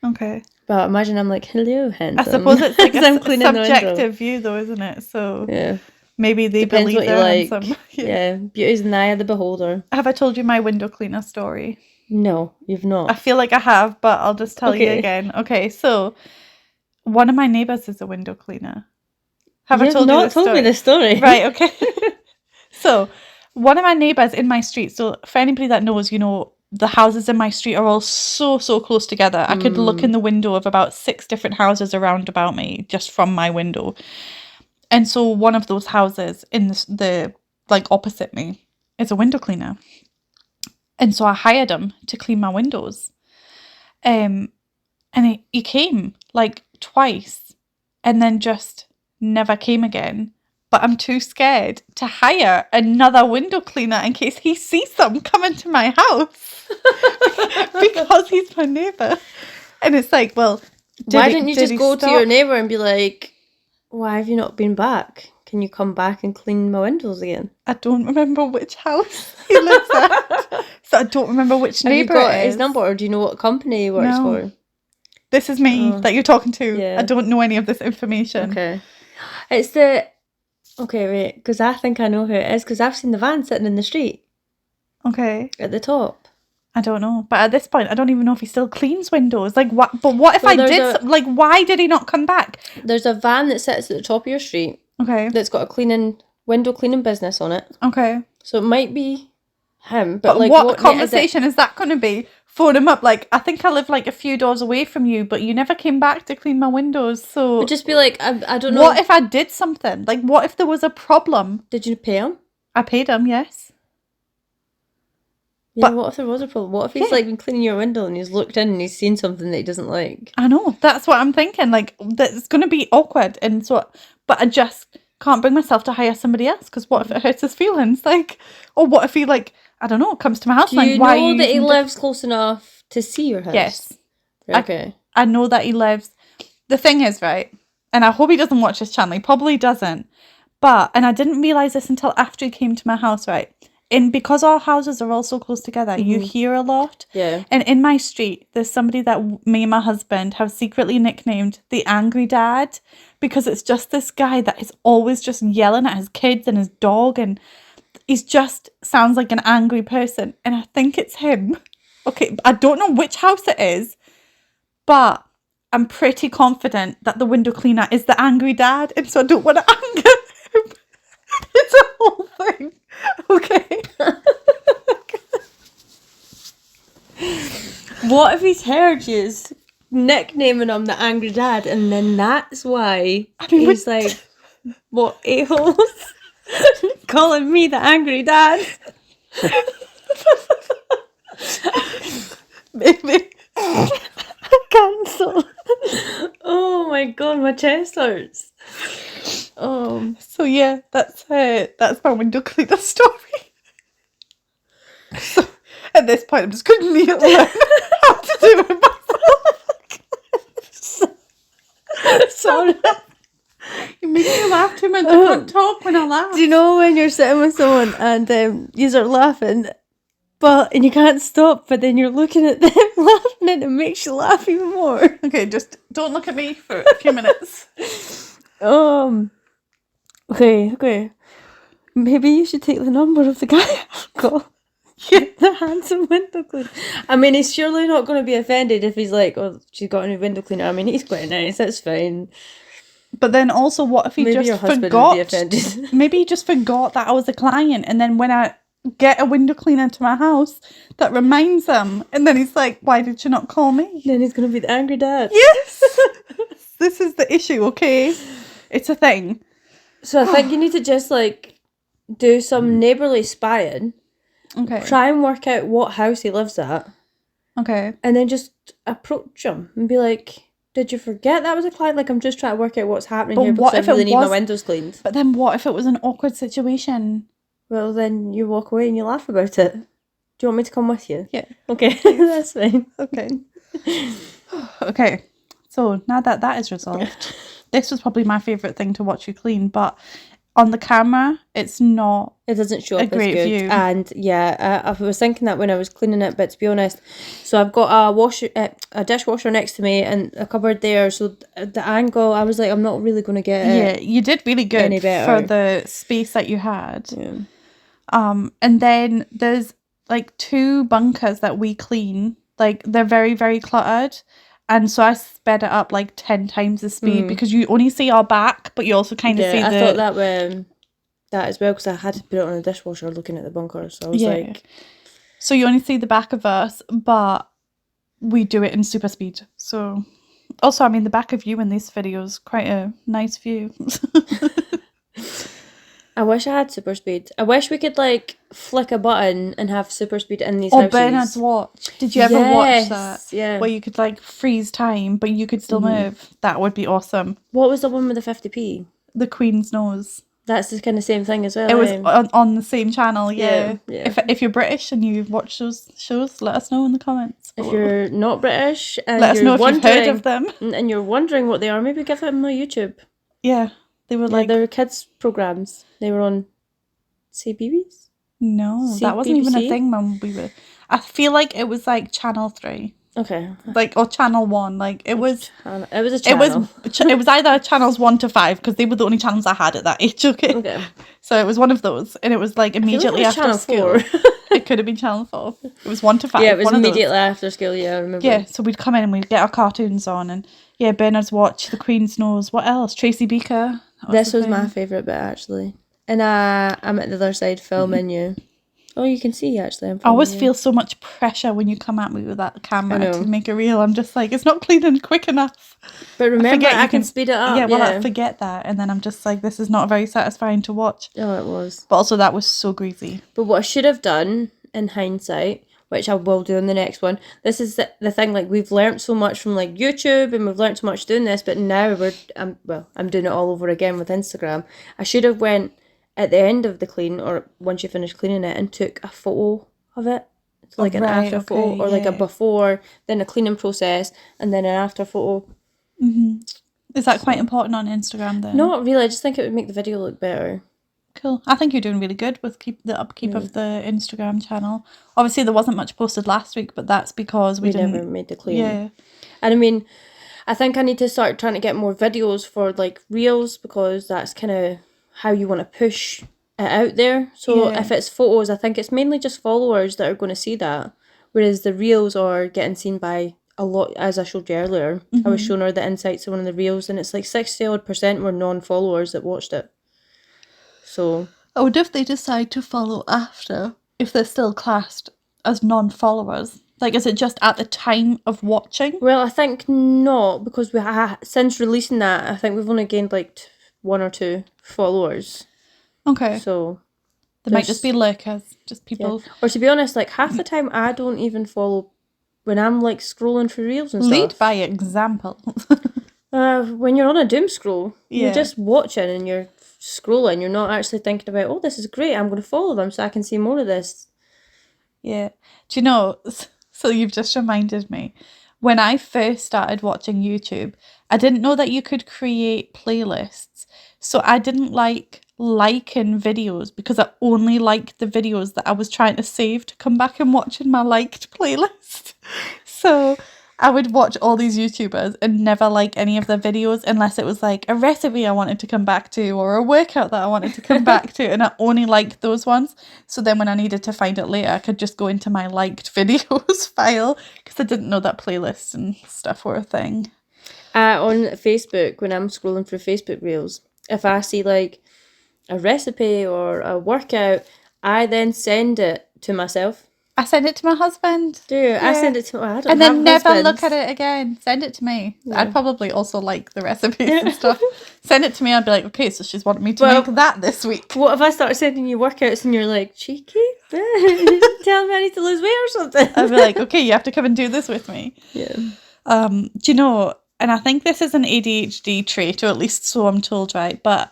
Okay. But imagine I'm like, hello, handsome. I suppose it's like I'm cleaning subjective view though, isn't it? So yeah, maybe they depends believe what you they're like. handsome. Yeah, beauty's in the eye of the beholder. Have I told you my window cleaner story? No, you've not. I feel like I have, but I'll just tell you again. Okay, so one of my neighbours is a window cleaner. Have I told you this story? Told me this story. Right, okay. So one of my neighbours in my street, so for anybody that knows, the houses in my street are all so close together. I could look in the window of about 6 different houses around about me just from my window. And so one of those houses in the like opposite me is a window cleaner. And so I hired him to clean my windows. And he came like twice and then just never came again. But I'm too scared to hire another window cleaner in case he sees them coming to my house because he's my neighbour. And it's like, well, why didn't you just go to your neighbour and be like, why have you not been back? Can you come back and clean my windows again? I don't remember which house he lives at. So I don't remember which neighbour it is. His number, or do you know what company he works for? This is me that you're talking to. Yeah. I don't know any of this information. Okay. It's the... Okay, wait, because I think I know who it is, because I've seen the van sitting in the street. Okay. At the top. I don't know. But at this point, I don't even know if he still cleans windows. Like, what? But what if I did... Like, why did he not come back? There's a van that sits at the top of your street. Okay. That's got a window cleaning business on it. Okay. So it might be him. But like, what conversation is that going to be? Phone him up, like, I think I live like a few doors away from you, but you never came back to clean my windows, so... But just be like, I don't know... What if I did something? Like, what if there was a problem? Did you pay him? I paid him, yes. Yeah, but what if there was a problem? What if he's like been cleaning your window and he's looked in and he's seen something that he doesn't like? I know, that's what I'm thinking, like, that's going to be awkward, and so... But I just can't bring myself to hire somebody else, because what if it hurts his feelings? Like, or what if he, like... I don't know, comes to my house. Do you know that he lives close enough to see your house? Yes. Okay. I know that he lives... The thing is, right, and I hope he doesn't watch this channel. He probably doesn't. But, and I didn't realise this until after he came to my house, right? Because our houses are all so close together, you hear a lot. Yeah. And in my street, there's somebody that me and my husband have secretly nicknamed the Angry Dad, because it's just this guy that is always just yelling at his kids and his dog, and he's just sounds like an angry person. And I think it's him. Okay, I don't know which house it is, but I'm pretty confident that the window cleaner is the Angry Dad, and so I don't want to anger him. It's a whole thing. Okay. What if he's heard you nicknaming him the Angry Dad, and then that's why he's like, what a-holes? Calling me the Angry Dad. Maybe. Cancel. Oh my god, my chest hurts. So yeah, that's my window cleaner story. So at this point, I'm just going to need to learn how to do it myself. Sorry. You make me laugh too much. I can't talk when I laugh. Do you know when you're sitting with someone and you are laughing, and you can't stop, but then you're looking at them laughing and it makes you laugh even more? Okay, just don't look at me for a few minutes. Okay. Maybe you should take the number of the guy I've got. Get the handsome window cleaner. I mean, he's surely not going to be offended if he's like, oh, she's got a new window cleaner. I mean, he's quite nice, that's fine. But then also, what if he Maybe your just husband forgot? would be offended. Maybe he just forgot that I was a client, and then when I get a window cleaner to my house, that reminds him, and then he's like, why did you not call me? Then he's going to be the Angry Dad. Yes! This is the issue, okay? It's a thing. So I think you need to just like do some neighbourly spying. Okay. Try and work out what house he lives at. Okay. And then just approach him and be like, did you forget that was a client? Like, I'm just trying to work out what's happening But here what because if I really it need my was- windows cleaned. But then what if it was an awkward situation? Well, then you walk away and you laugh about it. Do you want me to come with you? Yeah. Okay, that's fine. Okay. Okay. So now that is resolved, this was probably my favourite thing to watch you clean, but on the camera, it's not. It doesn't show A up great as good. view. And yeah, I was thinking that when I was cleaning it, but to be honest, so I've got a dishwasher next to me and a cupboard there, so the angle, I was like, I'm not really going to get it. Yeah, you did really good any better. for the space that you had. Yeah. And then there's like 2 bunkers that we clean. Like they're very, very cluttered. And so I sped it up like 10 times the speed because you only see our back, but you also kind of see I the... thought that as well because I had to put it on a dishwasher looking at the bunker, so I was like... So you only see the back of us, but we do it in super speed. So also, I mean, the back of you in these videos, quite a nice view. I wish I had super speed. I wish we could like flick a button and have super speed in these Or houses. Bernard's Watch. Did you ever watch that? Yeah. Where you could like freeze time, but you could still move. That would be awesome. What was the one with the 50p? The Queen's Nose. That's the kind of same thing as well. It was on the same channel, yeah. Yeah. If you're British and you watch those shows, let us know in the comments. If you're not British and let us you're know if you've heard wondering of them. and you're wondering what they are, maybe give them a YouTube. Yeah, they were like... they're kids programs. They were on CBeebies? No, that wasn't even a CBBC? thing when we were... I feel like it was like Channel 3. Okay. Like, or Channel 1. Like, it was... It was a It channel. was either channels 1 to 5 because they were the only channels I had at that age, okay? Okay. So it was one of those, and it was like immediately it was after Channel school. 4. It could have been Channel 4. It was 1 to 5. Yeah, it was one of those. immediately after school, yeah, I remember. Yeah, so we'd come in and we'd get our cartoons on, and yeah, Bernard's Watch, The Queen's Nose, what else? Tracy Beaker. This was my favourite bit, actually. And I'm at the other side filming you. Oh, you can see, actually. I'm I always filming you. feel so much pressure when you come at me with that camera I know. to make a reel. I'm just like, it's not cleaning quick enough. But remember, forget I you can can- speed it up. yeah, well, I forget that, and then I'm just like, this is not very satisfying to watch. Oh, it was. But also, that was so greasy. But what I should have done, in hindsight, which I will do in the next one, this is the thing, like, we've learnt so much from, like, YouTube, and we've learnt so much doing this, but now I'm doing it all over again with Instagram. I should have went at the end of the clean, or once you finish cleaning it, and took a photo of it. So like an right, after photo, okay, or like a yeah. before, then a cleaning process, and then an after photo. Is that quite important on Instagram then? Not really. I just think it would make the video look better. Cool. I think you're doing really good with the upkeep of the Instagram channel. Obviously, there wasn't much posted last week, but that's because we didn't... never made the claim. Yeah. And I mean, I think I need to start trying to get more videos for like reels, because that's kind of how you want to push it out there. So if it's photos, I think it's mainly just followers that are going to see that, whereas the reels are getting seen by a lot. As I showed you earlier, I was showing her the insights of one of the reels, and it's like 60% were non-followers that watched it. So I wonder if they decide to follow after, if they're still classed as non-followers. Like, is it just at the time of watching? Well, I think not, because we since releasing that, I think we've only gained like 1 or 2 followers. Okay. So they might just be lurkers, just people. Yeah. Or to be honest, like half the time I don't even follow when I'm like scrolling through reels and stuff. Lead by example. When you're on a doom scroll, you're just watching and you're scrolling. You're not actually thinking about, oh, this is great, I'm going to follow them so I can see more of this. Yeah. Do you know, so you've just reminded me, when I first started watching YouTube, I didn't know that you could create playlists. So I didn't like liking videos, because I only liked the videos that I was trying to save to come back and watch in my liked playlist. So I would watch all these YouTubers and never like any of their videos unless it was like a recipe I wanted to come back to, or a workout that I wanted to come back to, and I only liked those ones. So then when I needed to find it later, I could just go into my liked videos file, because I didn't know that playlists and stuff were a thing. On Facebook, when I'm scrolling through Facebook reels, if I see like a recipe or a workout, I then send it to myself. I send it to my husband. Do you? Yeah. I send it to I don't and have then never husbands. look at it again. Send it to me. Yeah. I'd probably also like the recipes and stuff. Send it to me. I'd be like, okay, so she's wanting me to make that this week. What if I start sending you workouts and you're like, cheeky? Tell me I need to lose weight or something. I'd be like, okay, you have to come and do this with me. Yeah. Do you know, and I think this is an ADHD trait, or at least so I'm told, right? But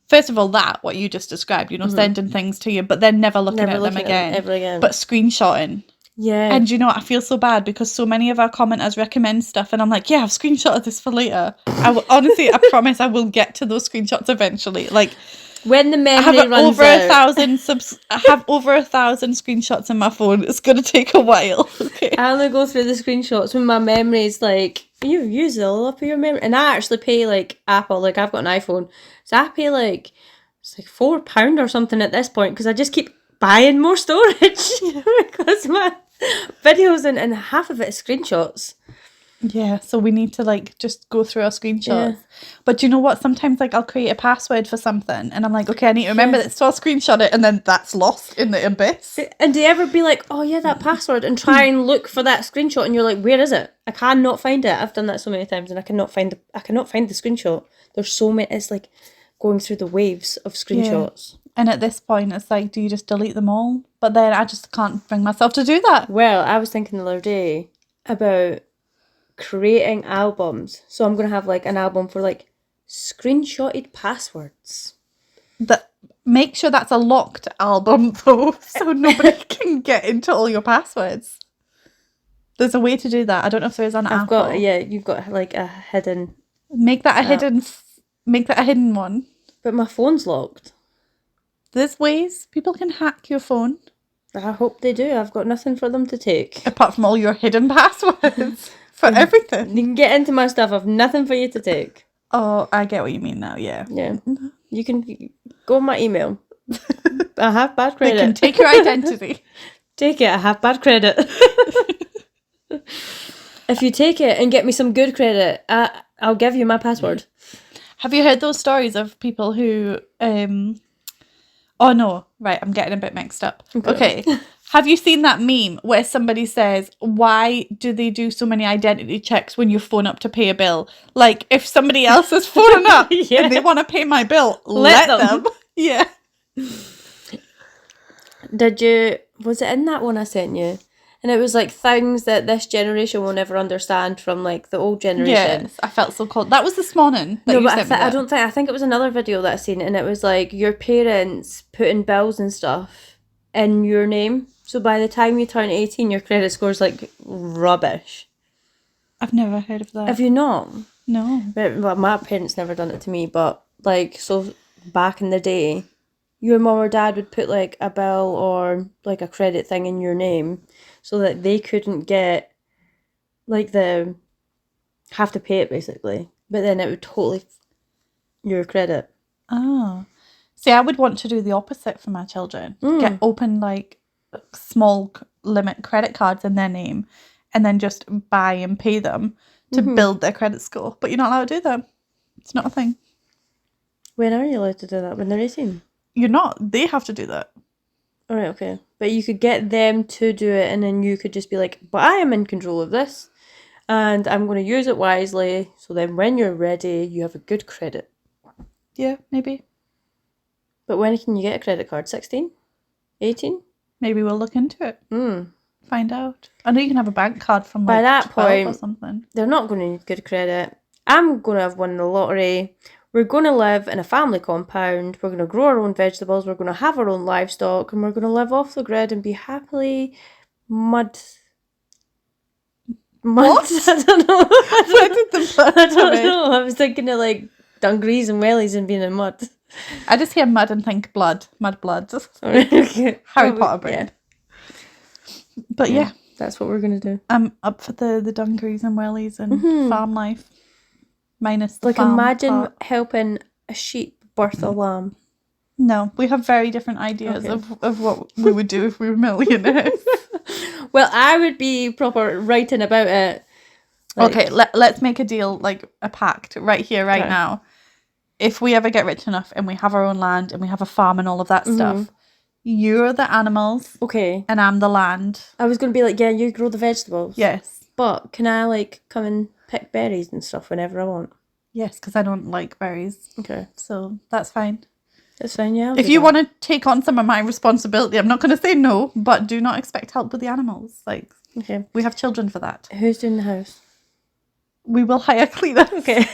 first of all, what you just described, you know, sending things to you, but then never looking at them again. Ever again. But screenshotting. Yeah. And you know what? I feel so bad, because so many of our commenters recommend stuff, and I'm like, yeah, I've screenshotted this for later. Honestly, I promise I will get to those screenshots eventually. Like, when the memory I have runs over out. I have over 1,000 screenshots in my phone. It's going to take a while. Okay. I only go through the screenshots when my memory's like, you've used all up of your memory. And I actually pay like Apple, like I've got an iPhone, so I pay like, it's like £4 or something at this point, because I just keep buying more storage because my videos and half of it is screenshots. Yeah, so we need to like just go through our screenshots. Yeah. But do you know what? Sometimes like I'll create a password for something and I'm like, okay, I need to remember this, so I'll screenshot it, and then that's lost in the abyss. And do you ever be like, oh yeah, that password, and try and look for that screenshot, and you're like, where is it? I cannot find it. I've done that so many times, and I cannot find the screenshot. There's so many. It's like going through the waves of screenshots. Yeah. And at this point, it's like, do you just delete them all? But then I just can't bring myself to do that. Well, I was thinking the other day about creating albums. So I'm going to have like an album for like screenshotted passwords. Make sure that's a locked album though, so nobody can get into all your passwords. There's a way to do that. I don't know if there's on Apple. You've got like a hidden. Make that a hidden one. But my phone's locked. There's ways people can hack your phone. I hope they do. I've got nothing for them to take. Apart from all your hidden passwords for everything. You can get into my stuff. I've nothing for you to take. Oh, I get what you mean now, yeah. Yeah. You can go on my email. I have bad credit. They can take your identity. Take it. I have bad credit. If you take it and get me some good credit, I'll give you my password. Have you heard those stories of people who... Oh no, right, I'm getting a bit mixed up. Okay. Have you seen that meme where somebody says, why do they do so many identity checks when you phone up to pay a bill? Like, if somebody else is phoning up and they want to pay my bill, let them. Yeah. Was it in that one I sent you? And it was like things that this generation will never understand from like the old generation. Yes, I felt so cold. That was this morning. No, but I think it was another video that I seen, and it was like your parents putting bills and stuff in your name. So by the time you turn 18, your credit score's like rubbish. I've never heard of that. Have you not? No. Well, my parents never done it to me, but like, so back in the day, your mum or dad would put like a bill or like a credit thing in your name so that they couldn't get like have to pay it basically. But then it would totally your credit. Oh. See, I would want to do the opposite for my children. Get open like small limit credit cards in their name and then just buy and pay them to build their credit score. But you're not allowed to do that. It's not a thing. When are you allowed to do that? When they're 18? You're not. They have to do that. All right, okay. But you could get them to do it and then you could just be like, but I am in control of this and I'm going to use it wisely so then when you're ready, you have a good credit. Yeah, maybe. But when can you get a credit card? 16? 18? Maybe we'll look into it. Find out. I know you can have a bank card from like by that 12 point, or something. They're not going to need good credit. I'm going to have won the lottery. We're going to live in a family compound. We're going to grow our own vegetables. We're going to have our own livestock. And we're going to live off the grid and be happily mud. What? I don't know. Where did the mud I don't come in? know. I was thinking of like Dungarees and wellies and being in mud. I just hear mud and think blood. Mud blood. Okay. Harry Potter brain. Yeah. But yeah, that's what we're going to do. I'm up for the Dungarees and wellies and farm life. Minus the Like farm imagine part. helping a sheep birth a lamb. No, we have very different ideas Okay. of what we would do if we were millionaires. Well, I would be proper writing about it. Like, Okay, let's make a deal, like a pact right here, right Okay. now. If we ever get rich enough and we have our own land and we have a farm and all of that stuff, you're the animals okay. and I'm the land. I was going to be like, yeah, you grow the vegetables. Yes. But can I like come and pick berries and stuff whenever I want? Yes, because I don't like berries. Okay. So that's fine. That's fine, yeah. If you want to take on some of my responsibility, I'm not going to say no, but do not expect help with the animals. Like, Okay. we have children for that. Who's doing the house? We will hire cleaners. Okay.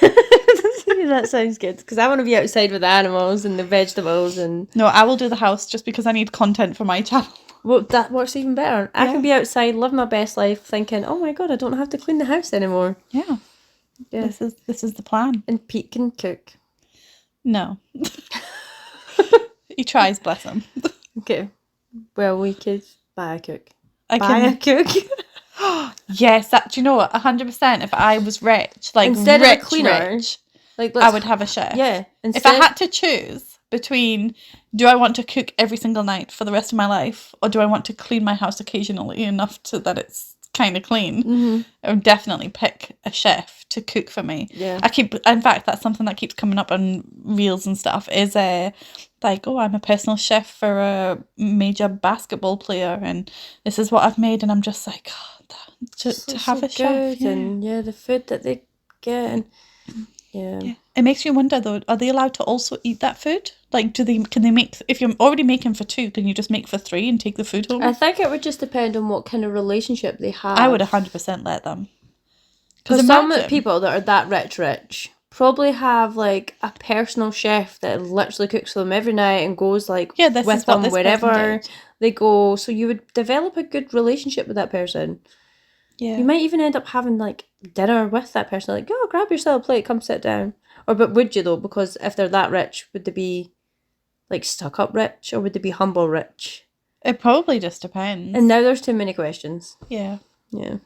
That sounds good. Because I want to be outside with the animals and the vegetables and... No, I will do the house just because I need content for my channel. Well, that works even better. I Yeah. can be outside, live my best life, thinking, oh my God, I don't have to clean the house anymore. Yeah. Yeah. This is the plan. And Pete can cook. No. He tries, bless him. Okay. Well, we could buy a cook. I Buy a can. cook. Yes, that. Do you know what? 100%. If I was rich, like Instead rich, of a cleaner, rich, like I would have a chef. Yeah. If I had to choose between, do I want to cook every single night for the rest of my life, or do I want to clean my house occasionally enough to that it's kind of clean, I would definitely pick a chef to cook for me. Yeah. In fact, that's something that keeps coming up on reels and stuff, is like, oh, I'm a personal chef for a major basketball player and this is what I've made, and I'm just like, to have a chef. Yeah. And the food that they get and Yeah. It makes you wonder though, are they allowed to also eat that food? Like, can they make, if you're already making for 2, can you just make for 3 and take the food home? I think it would just depend on what kind of relationship they have. I would 100% let them. Because some people that are that rich probably have like a personal chef that literally cooks for them every night and goes like this with is what them this wherever person did. they go. So you would develop a good relationship with that person. Yeah. You might even end up having like dinner with that person. Like, oh, grab yourself a plate, come sit down. But would you though? Because if they're that rich, would they be like stuck up rich or would they be humble rich? It probably just depends. And now there's too many questions. Yeah. Yeah.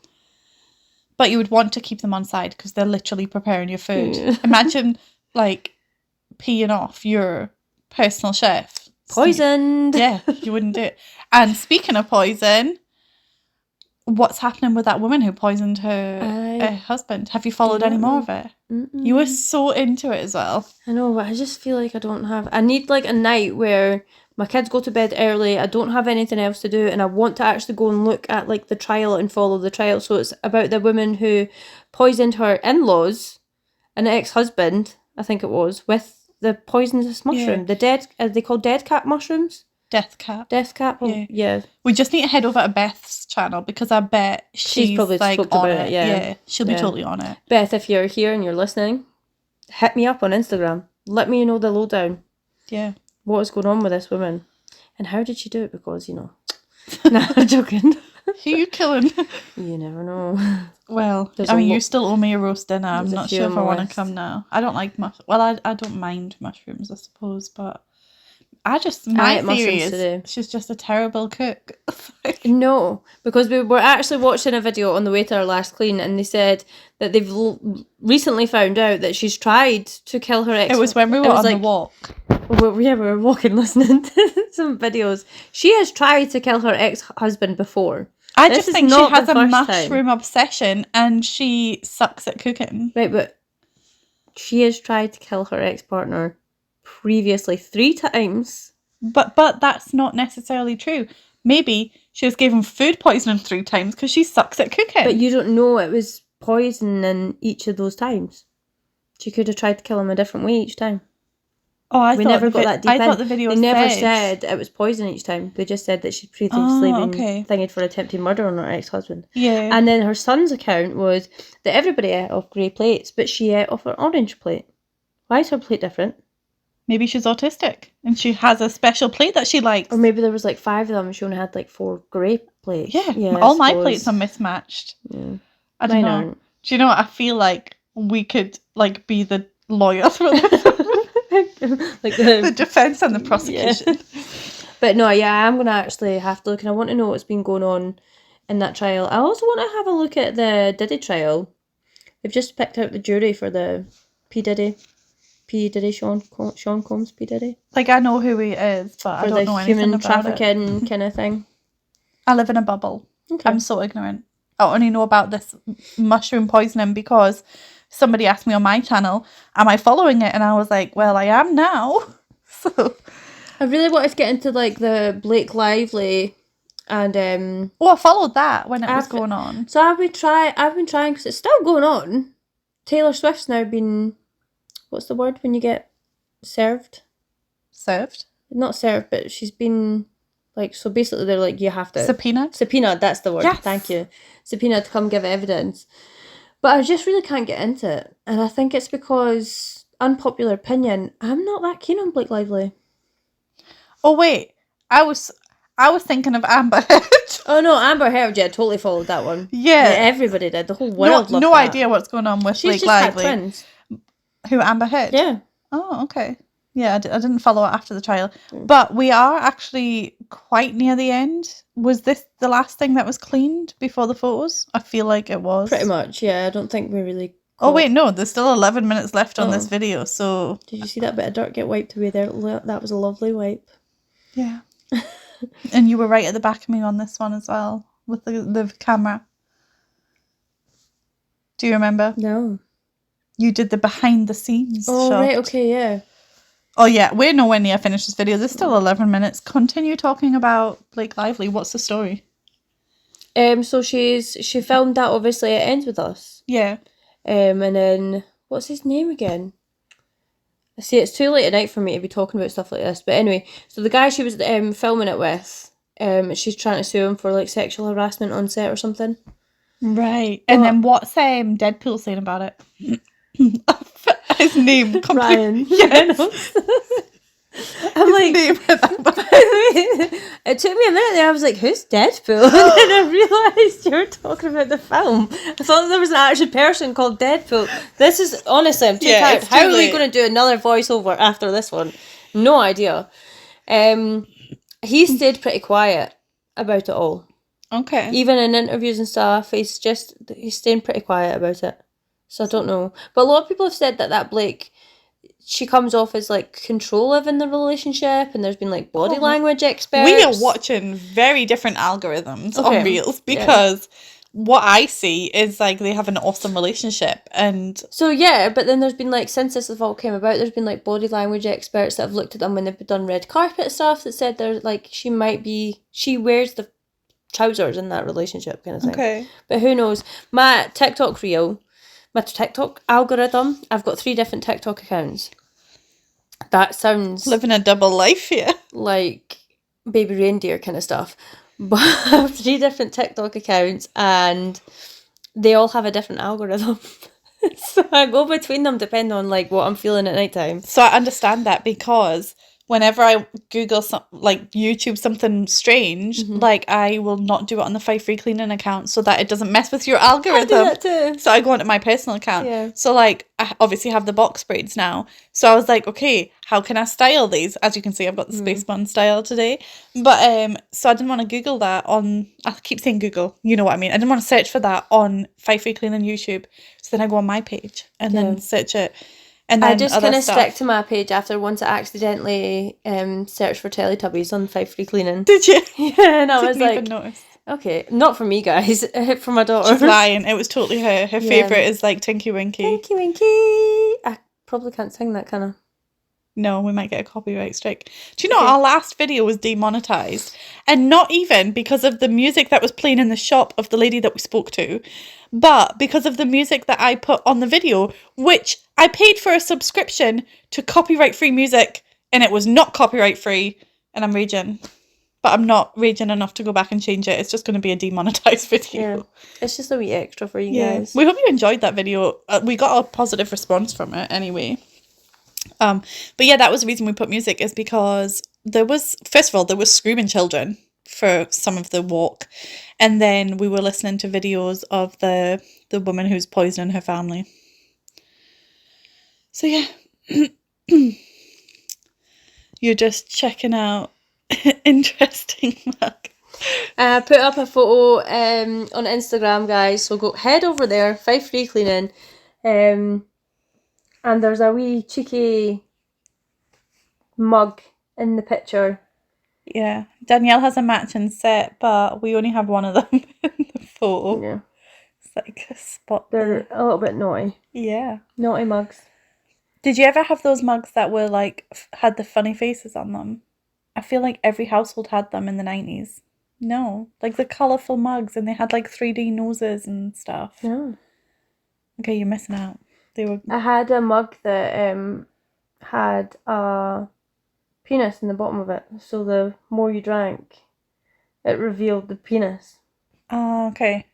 But you would want to keep them on side because they're literally preparing your food. Yeah. Imagine like peeing off your personal chef. Poisoned. Yeah, you wouldn't do it. And speaking of poison, what's happening with that woman who poisoned her husband? Have you followed any more of it? Mm-mm. You were so into it as well. I know, but I just feel like I need like a night where my kids go to bed early, I don't have anything else to do, and I want to actually go and look at like the trial and follow the trial. So it's about the woman who poisoned her in-laws, an ex-husband, I think it was, with the poisonous mushroom. Yeah. The dead, are they called dead cat mushrooms? Death cap. Death cap? Oh, Yeah. yeah. We just need to head over to Beth's channel because I bet she's probably like spoke on about it. it, yeah. She'll be Yeah. totally on it. Beth, if you're here and you're listening, hit me up on Instagram. Let me know the lowdown. Yeah. What is going on with this woman? And how did she do it? Because, Nah, I'm joking. Who you killing? You never know. Well, There's I a mean, lo- you still owe me a roast dinner. I'm there's a not few sure on if I my want to list. come now. I don't like well, I don't mind mushrooms, I suppose, but my ate theory mushrooms is today. she's just a terrible cook. No, because we were actually watching a video on the way to our last clean, and they said that they've recently found out that she's tried to kill her ex. It was when we were on the walk. We were walking listening to some videos. She has tried to kill her ex-husband before. I This just is think she not has the a first mushroom time. obsession and she sucks at cooking. Right, but she has tried to kill her ex-partner previously 3 times. But that's not necessarily true. Maybe she was given food poisoning 3 times because she sucks at cooking. But you don't know it was poison in each of those times. She could have tried to kill him a different way each time. Oh, I thought the video They never said it was poison each time. They just said that she'd previously been thingied for attempted murder on her ex-husband. Yeah. And then her son's account was that everybody ate off grey plates, but she ate off an orange plate. Why is her plate different? Maybe she's autistic and she has a special plate that she likes. Or maybe there was like 5 of them and she only had like 4 grey plates. Yeah, all my plates are mismatched. Yeah. I don't Mine know. aren't. Do you know what? I feel like we could like be the lawyers for this. Like the defence and the prosecution. Yeah. But no, yeah, I'm going to actually have to look, and I want to know what's been going on in that trial. I also want to have a look at the Diddy trial. They've just picked out the jury for the P. Diddy, Sean Combs, P. Diddy. Like, I know who he is, but I don't know anything about it. For the human trafficking kind of thing. I live in a bubble. Okay. I'm so ignorant. I only know about this mushroom poisoning because somebody asked me on my channel, am I following it? And I was like, well, I am now. So I really wanted to get into like the Blake Lively and I followed that when it was going on. So I've been trying because it's still going on. Taylor Swift's now been, what's the word when you get served? Served? Not served, but she's been like, so basically they're like, you have to Subpoenaed, that's the word. Yes. Thank you. Subpoenaed to come give evidence. But I just really can't get into it. And I think it's because, unpopular opinion, I'm not that keen on Blake Lively. Oh wait, I was thinking of Amber Heard. Oh no, Amber Heard, yeah, totally followed that one. Yeah. Everybody did. The whole world loved no that. idea what's going on with She's Blake just had Lively. twins. Who, Amber Heard? Yeah. Oh, okay. Yeah, I didn't follow it after the trial. But we are actually quite near the end. Was this the last thing that was cleaned before the photos? I feel like it was. Pretty much, yeah. I don't think we really... Oh, wait, no. There's still 11 minutes left on this Oh. video, so... Did you see that bit of dirt get wiped away there? That was a lovely wipe. Yeah. And you were right at the back of me on this one as well, with the camera. Do you remember? No. You did the behind the scenes Oh, shot. right, okay, yeah. Oh, yeah, we're nowhere near finished this video. There's still 11 minutes. Continue talking about Blake Lively. What's the story? So she filmed that, obviously, It Ends With Us. Yeah. And then, what's his name again? I see, it's too late at night for me to be talking about stuff like this. But anyway, so the guy she was filming it with, she's trying to sue him for, like, sexual harassment on set or something. Right. And then what's Deadpool saying about it? His name. Ryan. Yes. I'm like, name. it took me a minute there. I was like, who's Deadpool? And then I realised you were talking about the film. I thought there was an actual person called Deadpool. This is, honestly, I'm too tired. it's How too are we late. going to do another voiceover after this one? No idea. He stayed pretty quiet about it all. Okay. Even in interviews and stuff, he's staying pretty quiet about it. So I don't know. But a lot of people have said that Blake, she comes off as like controlling in the relationship, and there's been like body language experts. We are watching very different algorithms Okay. on Reels because what I see is like they have an awesome relationship and... So yeah, but then there's been like, since this all came about, there's been like body language experts that have looked at them when they've done red carpet stuff that said they're like, she wears the trousers in that relationship kind of thing. Okay. But who knows? My TikTok algorithm, I've got 3 different TikTok accounts. That sounds Living a double life here. like baby reindeer kind of stuff. But I have 3 different TikTok accounts and they all have a different algorithm. So I go between them depending on like what I'm feeling at night time. So I understand that because whenever I Google like YouTube something strange, Mhm. like I will not do it on the Five Free Cleaning account so that it doesn't mess with your I algorithm. do that too. So I go onto my personal account. Yeah. So like I obviously have the box braids now. So I was like, okay, how can I style these? As you can see, I've got the space bun style today. But so I didn't want to Google that on. I keep saying Google. You know what I mean. I didn't want to search for that on Five Free Cleaning YouTube. So then I go on my page and then search it. And then I just other kind of stuff. stick to my page after once I accidentally searched for Teletubbies on Five Free Cleaning. Did you? Yeah, and I was Didn't like, even notice. okay, not for me, guys, for my daughter. She's lying. It was totally her. Her favourite is like Tinky Winky. Tinky Winky. I probably can't sing that kind of. No, we might get a copyright strike. Do you know our last video was demonetized? And not even because of the music that was playing in the shop of the lady that we spoke to, but because of the music that I put on the video, which I paid for a subscription to copyright-free music, and it was not copyright-free, and I'm raging. But I'm not raging enough to go back and change it. It's just going to be a demonetized video. Yeah, it's just a wee extra for you guys. We hope you enjoyed that video. We got a positive response from it anyway. But yeah, that was the reason we put music, is because there was screaming children for some of the walk, and then we were listening to videos of the woman who's poisoning her family. So yeah, you're just checking out interesting mug. I put up a photo on Instagram, guys, so go head over there, Five Free Cleaning, and there's a wee cheeky mug in the picture. Yeah, Danielle has a matching set, but we only have one of them in the photo. Yeah, it's like a spot. They're a little bit naughty. Yeah, naughty mugs. Did you ever have those mugs that were like had the funny faces on them? I feel like every household had them in the 90s. No, like the colourful mugs, and they had like 3D noses and stuff. No. Okay, you're missing out. They were. I had a mug that had a penis in the bottom of it, so the more you drank, it revealed the penis. Oh, okay.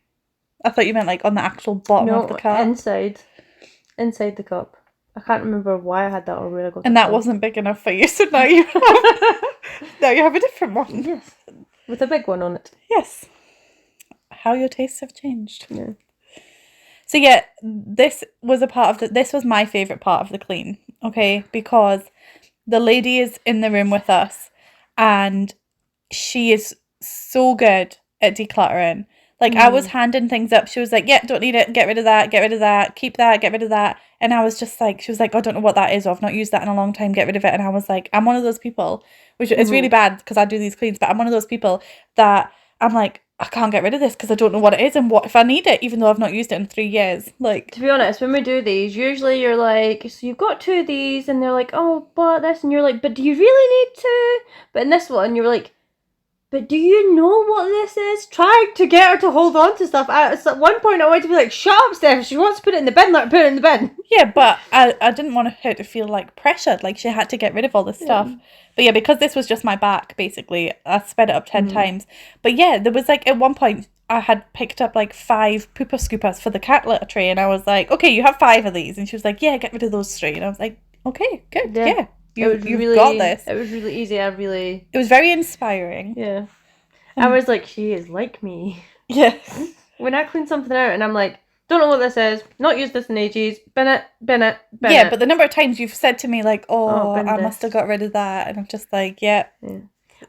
I thought you meant like on the actual bottom of the cup. inside the cup. I can't remember why I had that or where I got it. And that wasn't big enough for you, so now you have a different one. Yes, with a big one on it. Yes. How your tastes have changed. Yeah. So yeah, this was my favourite part of the clean, okay? Because the lady is in the room with us and she is so good at decluttering. Like, I was handing things up. She was like, yeah, don't need it. Get rid of that. Get rid of that. Keep that. Get rid of that. And I was just like, she was like, I don't know what that is. I've not used that in a long time. Get rid of it. And I was like, I'm one of those people, which is really bad because I do these cleans, but I'm one of those people that I'm like, I can't get rid of this because I don't know what it is and what if I need it, even though I've not used it in 3 years. Like, to be honest, when we do these, usually you're like, so you've got 2 of these, and they're like, oh, but this, and you're like, but do you really need 2? But in this one, you're like, but do you know what this is? Trying to get her to hold on to stuff. At one point, I wanted to be like, shut up, Steph. If she wants to put it in the bin, let her put it in the bin. Yeah, but I didn't want her to feel like pressured, like she had to get rid of all this stuff. But yeah, because this was just my back, basically, I sped it up 10 times. But yeah, there was like, at one point, I had picked up like 5 pooper scoopers for the cat litter tray, and I was like, okay, you have 5 of these. And she was like, yeah, get rid of those 3. And I was like, okay, good, yeah. You've got this. It was really easy. It was very inspiring. Yeah. I was like, she is like me. Yeah. When I clean something out and I'm like, don't know what this is, not used this in ages, bin it. Yeah, but the number of times you've said to me like, I this. must have got rid of that, and I'm just like, yeah.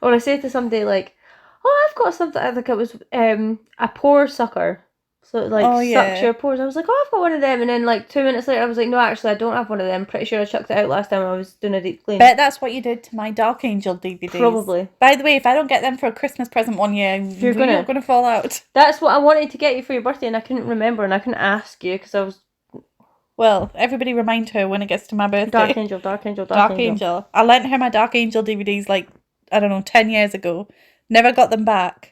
Or I say to somebody like, oh, I've got something, I think it was a pore sucker. So it like sucks your pores. I was like, oh, I've got one of them. And then like 2 minutes later, I was like, no, actually, I don't have one of them. Pretty sure I chucked it out last time I was doing a deep clean. Bet that's what you did to my Dark Angel DVDs. Probably. By the way, if I don't get them for a Christmas present one year, you're gonna fall out. That's what I wanted to get you for your birthday, and I couldn't remember, and I couldn't ask you because I was. Well, everybody remind her when it gets to my birthday. Dark Angel. I lent her my Dark Angel DVDs like, I don't know, 10 years ago. Never got them back.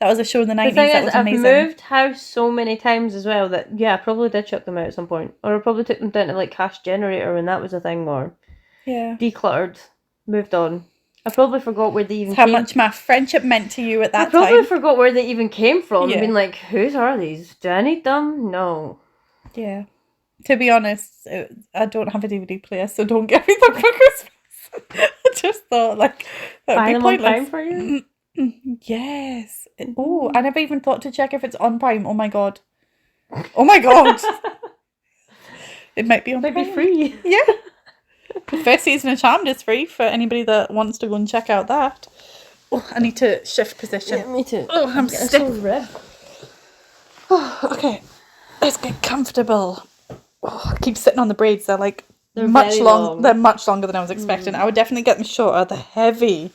That was a show in the 90s. That was amazing. I've moved house so many times as well that, yeah, I probably did chuck them out at some point. Or I probably took them down to like Cash Generator when that was a thing, or decluttered, moved on. I probably forgot where they even came. How much my friendship meant to you at that time. I probably forgot where they even came from. I've been like, whose are these? Do I need them? No. Yeah. To be honest, I don't have a DVD player, so don't get me them for Christmas. thought like that Buy would them be on Prime pointless. for you. Yes. Oh, I never even thought to check if it's on Prime. Oh my god. Oh my god. It might be on Might Prime. be free. Yeah. The first season of Charmed is free for anybody that wants to go and check out that. Oh, I need to shift position. Yeah, me too. Oh, I'm getting stiff. so ripped. Oh, okay. Let's get comfortable. Oh, I keep sitting on the braids. They're like They're much very long. long. They're much longer than I was expecting. I would definitely get them shorter. They're heavy.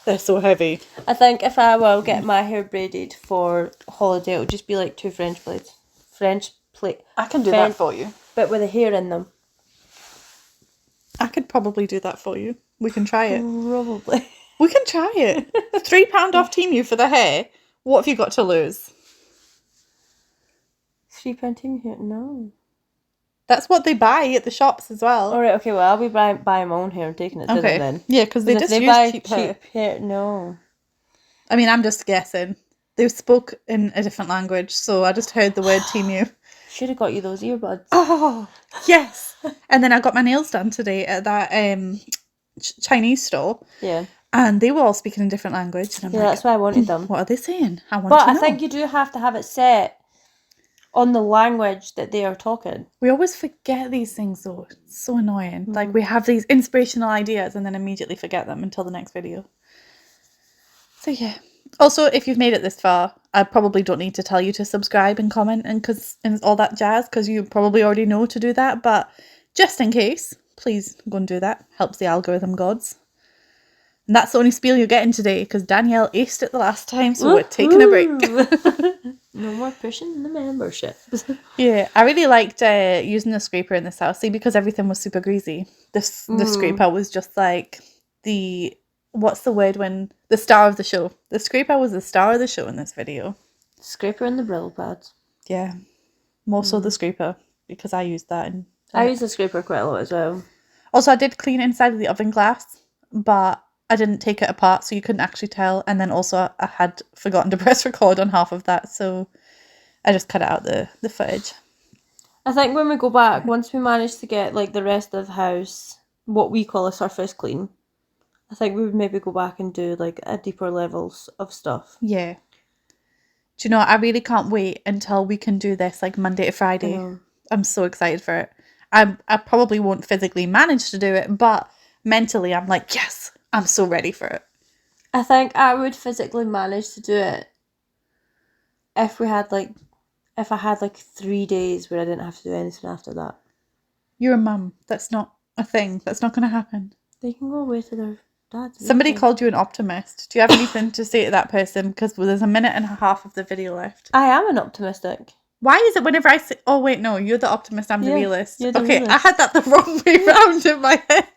They're so heavy. I think if I will get my hair braided for holiday, it'll just be like 2 French blades. French plate. I can do French, that for you. but with a hair in them. I could probably do that for you. We can try it. Probably. We can try it. £3 off Temu for the hair. What have you got to lose? £3 team hair? No. That's what they buy at the shops as well. Alright, okay, well, I'll be buying my own hair and taking it to them then. Yeah, because they 'Cause just if they use buy cheap hair. hair, no. I mean, I'm just guessing. They spoke in a different language, so I just heard the word Temu. Should have got you those earbuds. Oh, yes. And then I got my nails done today at that Chinese store, Yeah. and they were all speaking in different language. And I'm Yeah, like, that's why I wanted them. what are they saying? I want But to I know. think you do have to have it set on the language that they are talking. We always forget these things, though. It's so annoying. Like, we have these inspirational ideas and then immediately forget them until the next video. So, yeah. Also, if you've made it this far, I probably don't need to tell you to subscribe and comment and all that jazz, because you probably already know to do that. But just in case, please go and do that. Helps the algorithm gods. And that's the only spiel you're getting today, because Danielle aced it the last time, so we're taking a break. No more pushing the membership. Yeah, I really liked using the scraper in this house, see, because everything was super greasy. The scraper was just like what's the word when the star of the show. The scraper was the star of the show in this video. Scraper and the Brillo pads. Yeah, more so the scraper, because I used that. I use the scraper quite a lot as well. Also, I did clean inside of the oven glass, but I didn't take it apart, so you couldn't actually tell. And then also I had forgotten to press record on half of that, so I just cut out the footage. I think when we go back, once we manage to get like the rest of the house, what we call a surface clean, I think we would maybe go back and do like a deeper levels of stuff. Yeah. Do you know, I really can't wait until we can do this like Monday to Friday. I'm so excited for it. I probably won't physically manage to do it, but mentally I'm like, yes, I'm so ready for it. I think I would physically manage to do it if I had like 3 days where I didn't have to do anything after that. You're a mum. That's not a thing. That's not going to happen. They can go away to their dads. Somebody called you an optimist. Do you have anything to say to that person? Because there's a minute and a half of the video left. I am an optimistic. Why is it whenever I say, oh wait, no, you're the optimist, I'm the realist. You're the okay, realist. I had that the wrong way round in my head.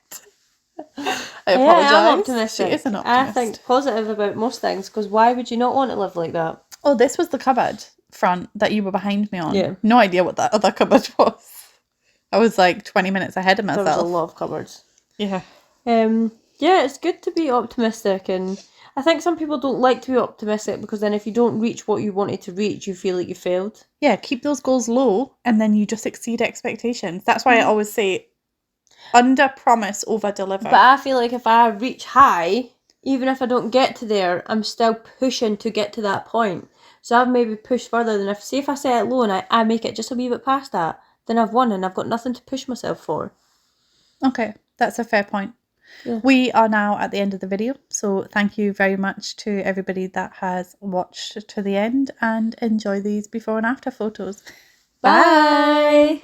I apologise. Yeah, I'm optimistic. She is an optimist. I think positive about most things, because why would you not want to live like that? Oh, this was the cupboard front that you were behind me on. Yeah. No idea what that other cupboard was. I was like 20 minutes ahead of myself. There was a lot of cupboards. Yeah. Yeah, it's good to be optimistic, and I think some people don't like to be optimistic because then if you don't reach what you wanted to reach, you feel like you failed. Yeah, keep those goals low and then you just exceed expectations. That's why I always say under promise, over deliver. But I feel like if I reach high, even if I don't get to there, I'm still pushing to get to that point. So I've maybe pushed further than if I set it low and I make it just a wee bit past that, then I've won and I've got nothing to push myself for. Okay, that's a fair point. Yeah. We are now at the end of the video, so thank you very much to everybody that has watched to the end, and enjoy these before and after photos. Bye!